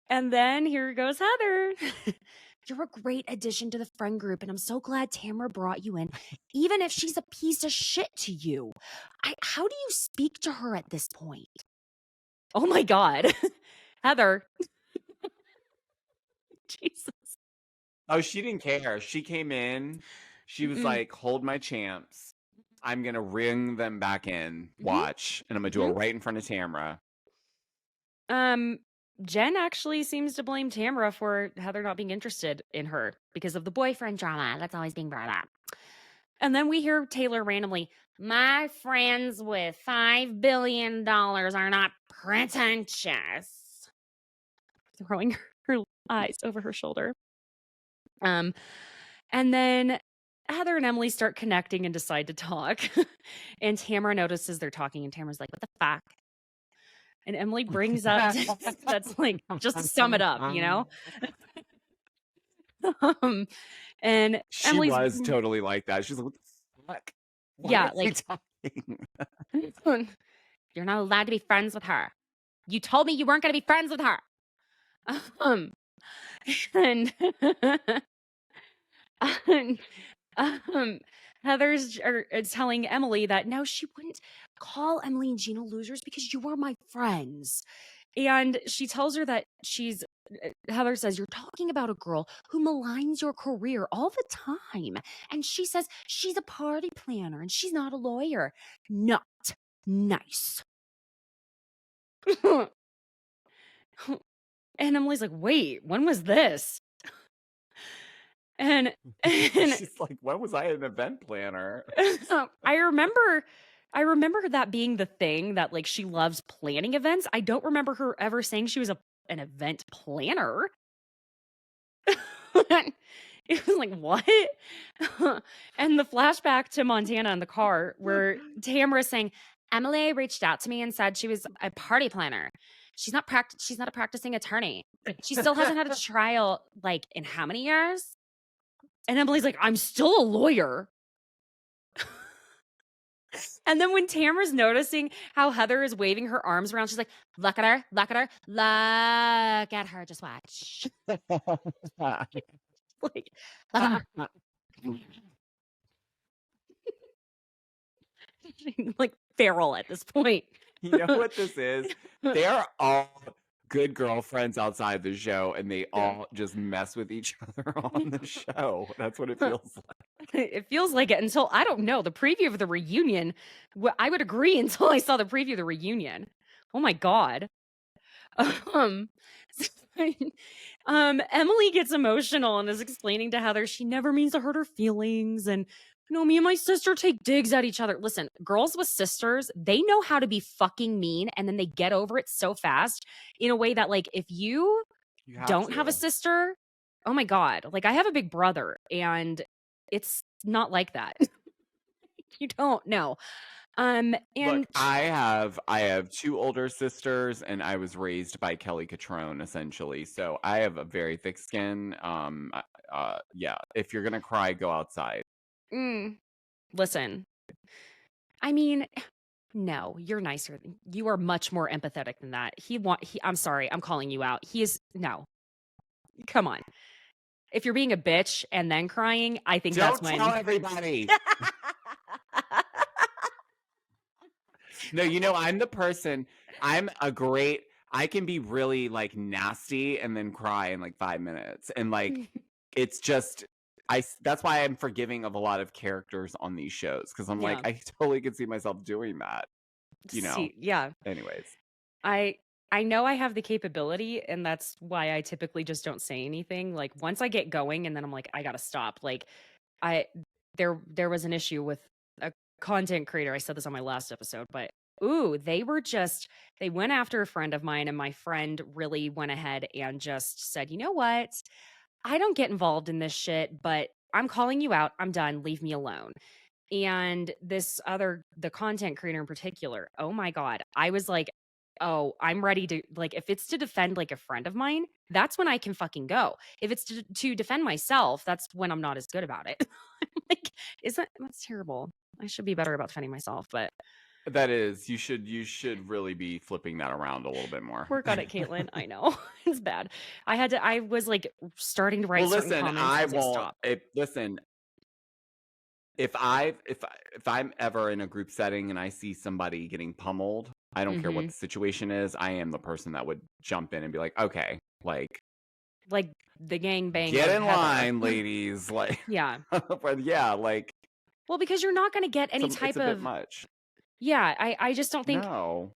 And then here goes Heather. You're a great addition to the friend group, and I'm so glad Tamara brought you in, even if she's a piece of shit to you. How do you speak to her at this point? Oh my God. Heather. Jesus. Oh, she didn't care. She came in. She was like, hold my champs. I'm going to ring them back in. Watch. And I'm going to do it right in front of Tamara. Jen actually seems to blame Tamara for Heather not being interested in her because of the boyfriend drama that's always being brought up. And then we hear Taylor randomly, my friends with $5 billion are not pretentious. Throwing her eyes over her shoulder. And then Heather and Emily start connecting and decide to talk. And Tamara notices they're talking, and Tamara's like, what the fuck? And Emily brings up that's like just to sum it up, you know? And She Emily's was totally like that. She's like, what the fuck? Why yeah, is he like talking? you're not allowed to be friends with her. You told me you weren't going to be friends with her. Um, and, and Heather's telling Emily that no, she wouldn't call Emily and Gina losers because you are my friends. And she tells her that Heather says, you're talking about a girl who maligns your career all the time. And she says she's a party planner and she's not a lawyer. Not nice. And Emily's like, wait, when was this? And She's like, when was I an event planner? I remember that being the thing that like she loves planning events. I don't remember her ever saying she was an event planner. It was like, what? And the flashback to Montana in the car where Tamara's saying, Emily reached out to me and said she was a party planner. She's not a practicing attorney. She still hasn't had a trial like in how many years? And Emily's like, I'm still a lawyer. And then when Tamara's noticing how Heather is waving her arms around, she's like, look at her, look at her, look at her, just watch. Like, like feral at this point. You know what this is? They're all good girlfriends outside the show, and they all just mess with each other on the show. That's what it feels like. It feels like it until, I don't know, the preview of the reunion. I would agree until I saw the preview of the reunion. Oh my God. Emily gets emotional and is explaining to Heather she never means to hurt her feelings. And, you know, me and my sister take digs at each other. Listen, girls with sisters, they know how to be fucking mean and then they get over it so fast in a way that, like, if you don't have a sister, oh my God, like I have a big brother and it's not like that. You don't know. And Look, I have two older sisters, and I was raised by Kelly Catrone, essentially. So I have a very thick skin. Yeah, if you're gonna cry, go outside. Listen, I mean, no, you're nicer. You are much more empathetic than that. I'm sorry, I'm calling you out. No, come on. If you're being a bitch and then crying, I think that's when. Don't tell everybody. No, you know, I'm the person. I can be really like nasty and then cry in like 5 minutes. And like, it's just, that's why I'm forgiving of a lot of characters on these shows. Cause I'm like, I totally could see myself doing that, you know? Yeah. Anyways. I know I have the capability and that's why I typically just don't say anything. Like once I get going and then I'm like, I gotta stop. Like there was an issue with a content creator. I said this on my last episode, but they went after a friend of mine and my friend really went ahead and just said, you know what? I don't get involved in this shit, but I'm calling you out. I'm done. Leave me alone. And the content creator in particular, oh my God, I was like, oh, I'm ready to, like, if it's to defend like a friend of mine, that's when I can fucking go. If it's to defend myself, that's when I'm not as good about it. Like, that's terrible. I should be better about defending myself, but that is, you should really be flipping that around a little bit more. Work on it, Caitlin. I know it's bad. I was like starting to write certain comments. Listen, if I'm ever in a group setting and I see somebody getting pummeled, I don't care what the situation is. I am the person that would jump in and be like, okay, like the gangbang. Get in line, ladies. Like, yeah, but yeah, like, well, because you're not going to get any type it's a bit much. Yeah, I just don't think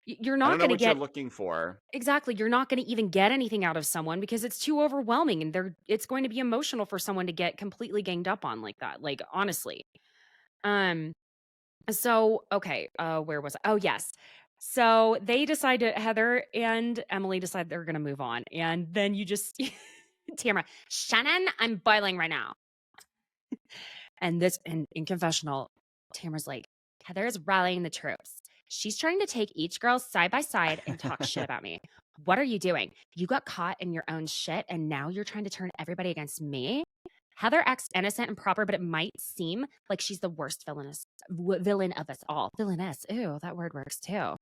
you're not going to get what you're looking for. Exactly. You're not going to even get anything out of someone because it's too overwhelming and it's going to be emotional for someone to get completely ganged up on like that. Like, honestly. So, okay. Where was I? Oh, yes. So Heather and Emily decide they're going to move on. And then you just, Tamara, Shannon, I'm boiling right now. And in confessional, Tamara's like, Heather is rallying the troops. She's trying to take each girl side by side and talk shit about me. What are you doing? You got caught in your own shit and now you're trying to turn everybody against me? Heather acts innocent and proper, but it might seem like she's the worst villain of us all. Villainess. Ew, that word works too.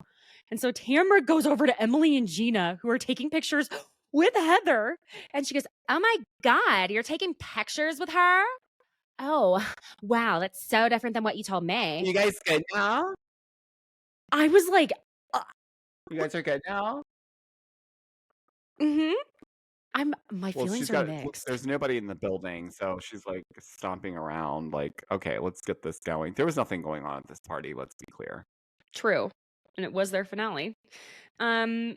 And so Tamara goes over to Emily and Gina, who are taking pictures with Heather. And she goes, oh my God, you're taking pictures with her? Oh, wow, that's so different than what you told me. You guys good now? I was like, You guys are good now? mm-hmm. My Well, feelings she's are got. mixed. There's nobody in the building, so she's like stomping around. Like, okay, let's get this going. There was nothing going on at this party. Let's be clear. True. And it was their finale. And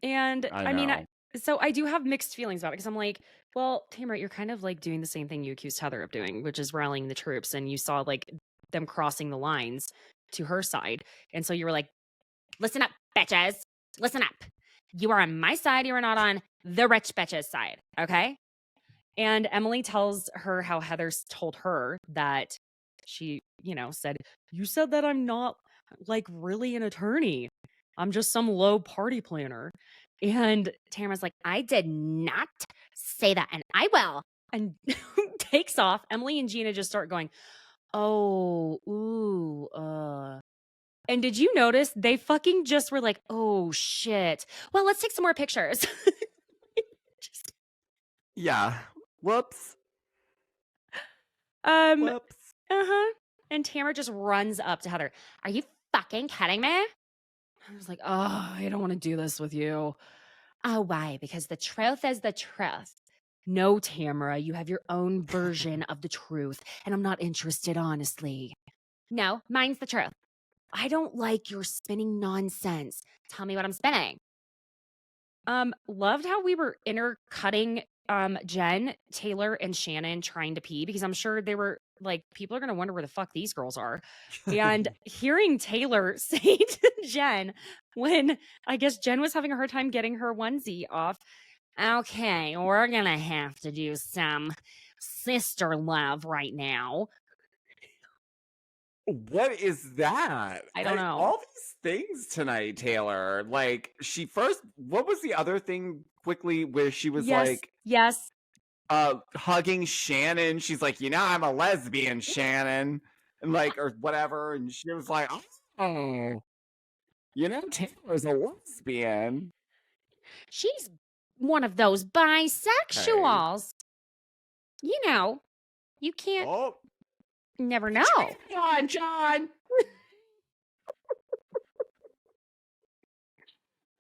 I I mean, know. so I do have mixed feelings about it because I'm like, well, Tamara, you're kind of like doing the same thing you accused Heather of doing, which is rallying the troops. And you saw like them crossing the lines to her side. And so you were like, listen up, bitches. Listen up. You are on my side. You are not on the rich bitches side. Okay. And Emily tells her how Heather's told her that she, said, you said that I'm not like really an attorney. I'm just some low party planner. And Tamara's like, I did not say that, and I will. And takes off. Emily and Gina just start going, oh, ooh, And did you notice they fucking just were like, oh shit. Well, let's take some more pictures. Just, Yeah. Whoops. Whoops. Uh-huh. And Tamara just runs up to Heather. Are you fucking kidding me? I was like, oh, I don't want to do this with you. Oh, why? Because the truth is the truth. No, Tamara, you have your own version of the truth, and I'm not interested, honestly. No, mine's the truth. I don't like your spinning nonsense. Tell me what I'm spinning. Loved how we were intercutting Jen, Taylor, and Shannon trying to pee because I'm sure they were like, people are gonna wonder where the fuck these girls are. And hearing Taylor say to Jen when I guess Jen was having a hard time getting her onesie off, okay, we're gonna have to do some sister love right now. What is that? I don't know. All these things tonight, Taylor. Like, what was the other thing quickly where she was yes. hugging Shannon? She's like, I'm a lesbian, Shannon. And like, or whatever. And she was like, oh, Taylor's a lesbian. She's one of those bisexuals. Okay. You can't never know. John.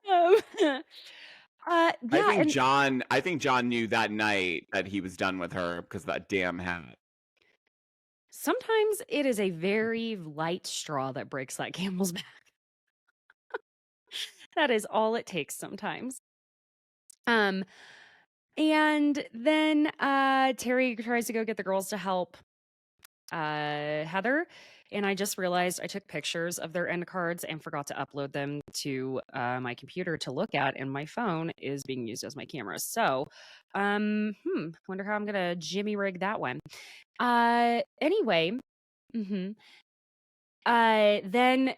Yeah, I think John knew that night that he was done with her because of that damn hat. Sometimes it is a very light straw that breaks that camel's back. That is all it takes sometimes. And then Terry tries to go get the girls to help Heather. And I just realized I took pictures of their end cards and forgot to upload them to my computer to look at, and my phone is being used as my camera. So, wonder how I'm gonna jimmy rig that one. Anyway, then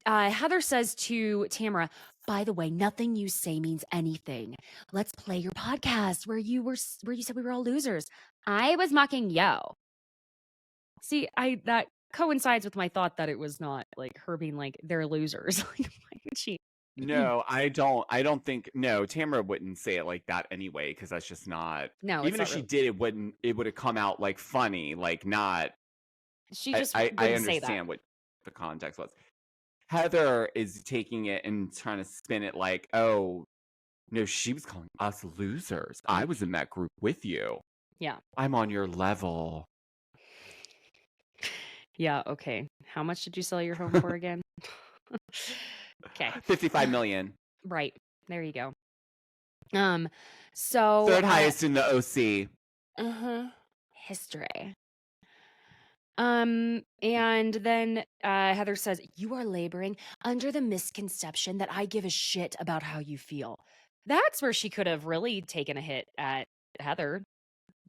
Heather says to Tamara, by the way, nothing you say means anything. Let's play your podcast where you said we were all losers. I was mocking yo. See, that coincides with my thought that it was not like her being like they're losers. Like, why would she? No, I don't think. No, Tamara wouldn't say it like that anyway, because that's just not. No, even if she did, it would have come out like funny, like not. She just I wouldn't say that. understand what the context was. Heather is taking it and trying to spin it like, oh, no, she was calling us losers. I was in that group with you. Yeah. I'm on your level. Yeah, okay. How much did you sell your home for again? Okay. 55 million. Right. There you go. So third highest in the OC. History. And then Heather says, you are laboring under the misconception that I give a shit about how you feel. That's where she could have really taken a hit at Heather.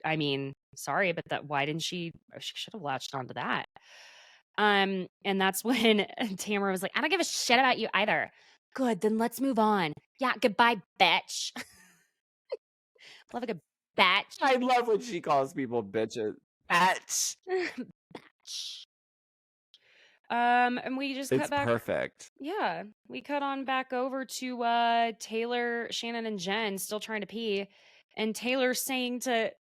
I mean, sorry, but why didn't she should have latched onto that. And that's when Tamara was like, I don't give a shit about you either. Good, then let's move on. Yeah, goodbye, bitch. Love a good bitch. I love when she calls people bitches. Bitch. Bitch. And we just cut It's back. perfect. Yeah, we cut on back over to Taylor, Shannon, and Jen still trying to pee. And Taylor's saying to,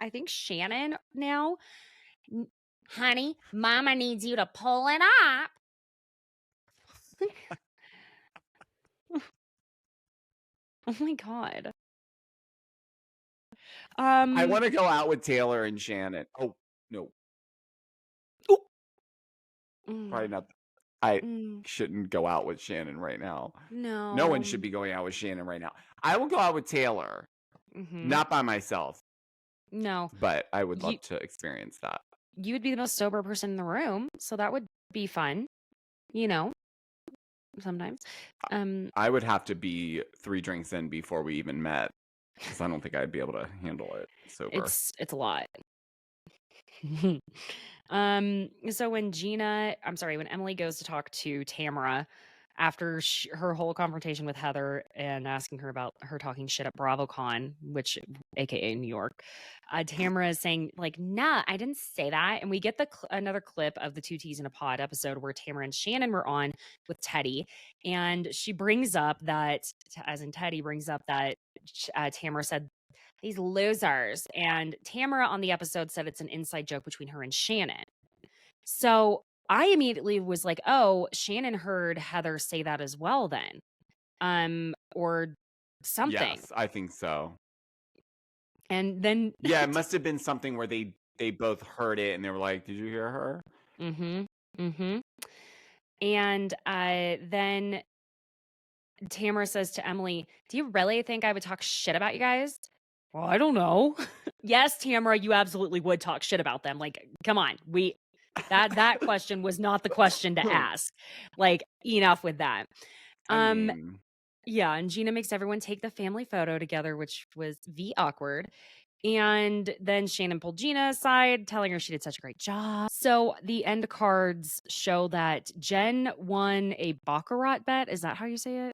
I think Shannon now, honey, mama needs you to pull it up. Oh my God. I want to go out with Taylor and Shannon. Oh, no. Probably not. I shouldn't go out with Shannon right now. No. No one should be going out with Shannon right now. I will go out with Taylor. Not by myself. No. But I would love to experience that. You would be the most sober person in the room, so that would be fun. You know, sometimes. I would have to be 3 drinks in before we even met, because I don't think I'd be able to handle it sober. It's a lot. So when Emily goes to talk to Tamara after her whole confrontation with Heather and asking her about her talking shit at BravoCon, which aka New York, Tamara is saying like, nah, I didn't say that. And we get another clip of the Two T's in a Pod episode where Tamara and Shannon were on with Teddy, and she brings up that, as in Teddy brings up that Tamara said, these losers. And Tamara on the episode said it's an inside joke between her and Shannon. So I immediately was like, oh, Shannon heard Heather say that as well then. Or something. Yes, I think so. And then yeah, it must have been something where they both heard it and they were like, did you hear her? And then Tamara says to Emily, do you really think I would talk shit about you guys? Well, I don't know. Yes, Tamara, you absolutely would talk shit about them. Like, come on. That question was not the question to ask. Like, enough with that. Yeah, and Gina makes everyone take the family photo together, which was awkward. And then Shannon pulled Gina aside, telling her she did such a great job. So the end cards show that Jen won a baccarat bet. Is that how you say it?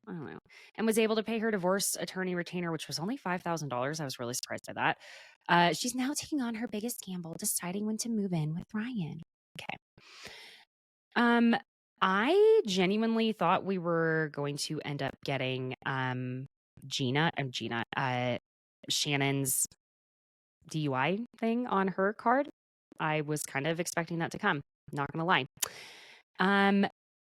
I don't know. And was able to pay her divorce attorney retainer, which was only $5,000. I was really surprised by that. She's now taking on her biggest gamble, deciding when to move in with Ryan. Okay. I genuinely thought we were going to end up getting Shannon's DUI thing on her card. I was kind of expecting that to come, not gonna lie.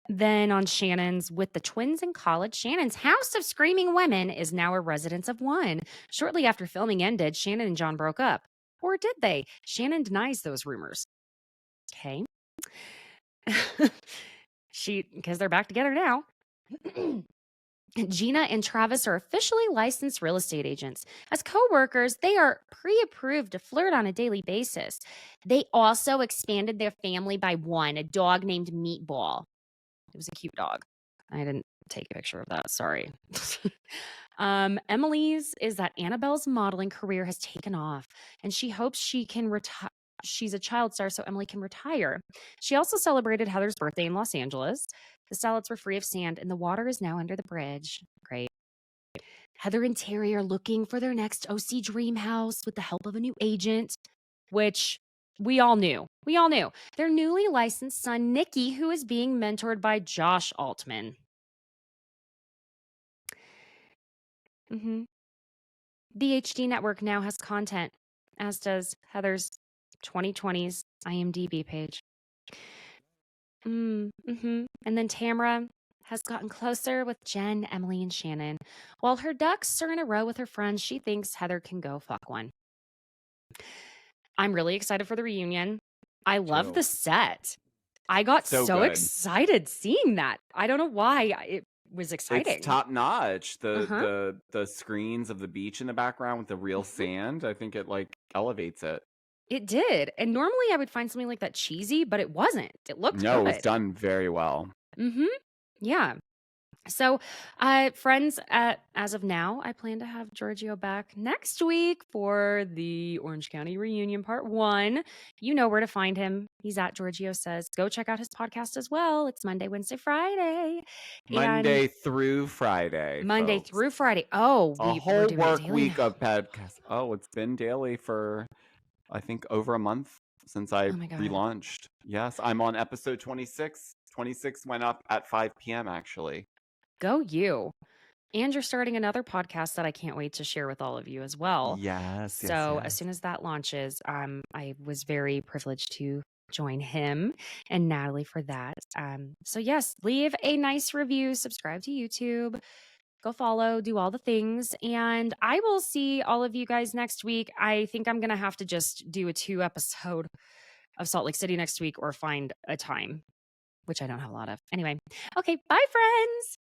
Then on Shannon's, with the twins in college, Shannon's House of Screaming Women is now a residence of one. Shortly after filming ended, Shannon and John broke up. Or did they? Shannon denies those rumors. Okay. Because they're back together now. Gina and Travis are officially licensed real estate agents. As co-workers, they are pre-approved to flirt on a daily basis. They also expanded their family by one, a dog named Meatball. It was a cute dog. I didn't take a picture of that. Sorry. Emily's is that Annabelle's modeling career has taken off, and she hopes she can retire. She's a child star, so Emily can retire. She also celebrated Heather's birthday in Los Angeles. The salads were free of sand, and the water is now under the bridge. Great. Heather and Terry are looking for their next OC dream house with the help of a new agent, which we all knew. We all knew. Their newly licensed son, Nikki, who is being mentored by Josh Altman. The HD network now has content, as does Heather's 2020's IMDb page. And then Tamara has gotten closer with Jen, Emily, and Shannon. While her ducks are in a row with her friends, she thinks Heather can go fuck one. I'm really excited for the reunion. I love the set. I got so excited seeing that. I don't know why. It was exciting. It's top notch. The screens of the beach in the background with the real sand. I think it like elevates it. It did. And normally I would find something like that cheesy, but it wasn't. It looked good. No, it was done very well. Yeah. So, friends, as of now, I plan to have Georgio back next week for the Orange County reunion part 1. You know where to find him. He's at Georgio Says. Go check out his podcast as well. It's Monday, Wednesday, Friday. Monday through Friday, Monday folks. through Friday. Oh, A we're whole doing work it daily week now. of podcasts. Oh, it's been daily for, I think, over a month since I Oh my God. relaunched. Yes, I'm on episode 26. 26 went up at 5 p.m. actually. Go you. And you're starting another podcast that I can't wait to share with all of you as well. Yes, So as soon as that launches, I was very privileged to join him and Natalie for that. So yes, leave a nice review, subscribe to YouTube, go follow, do all the things, and I will see all of you guys next week. I think I'm gonna have to just do a 2 episode of Salt Lake City next week or find a time, which I don't have a lot of. Anyway, okay, bye friends.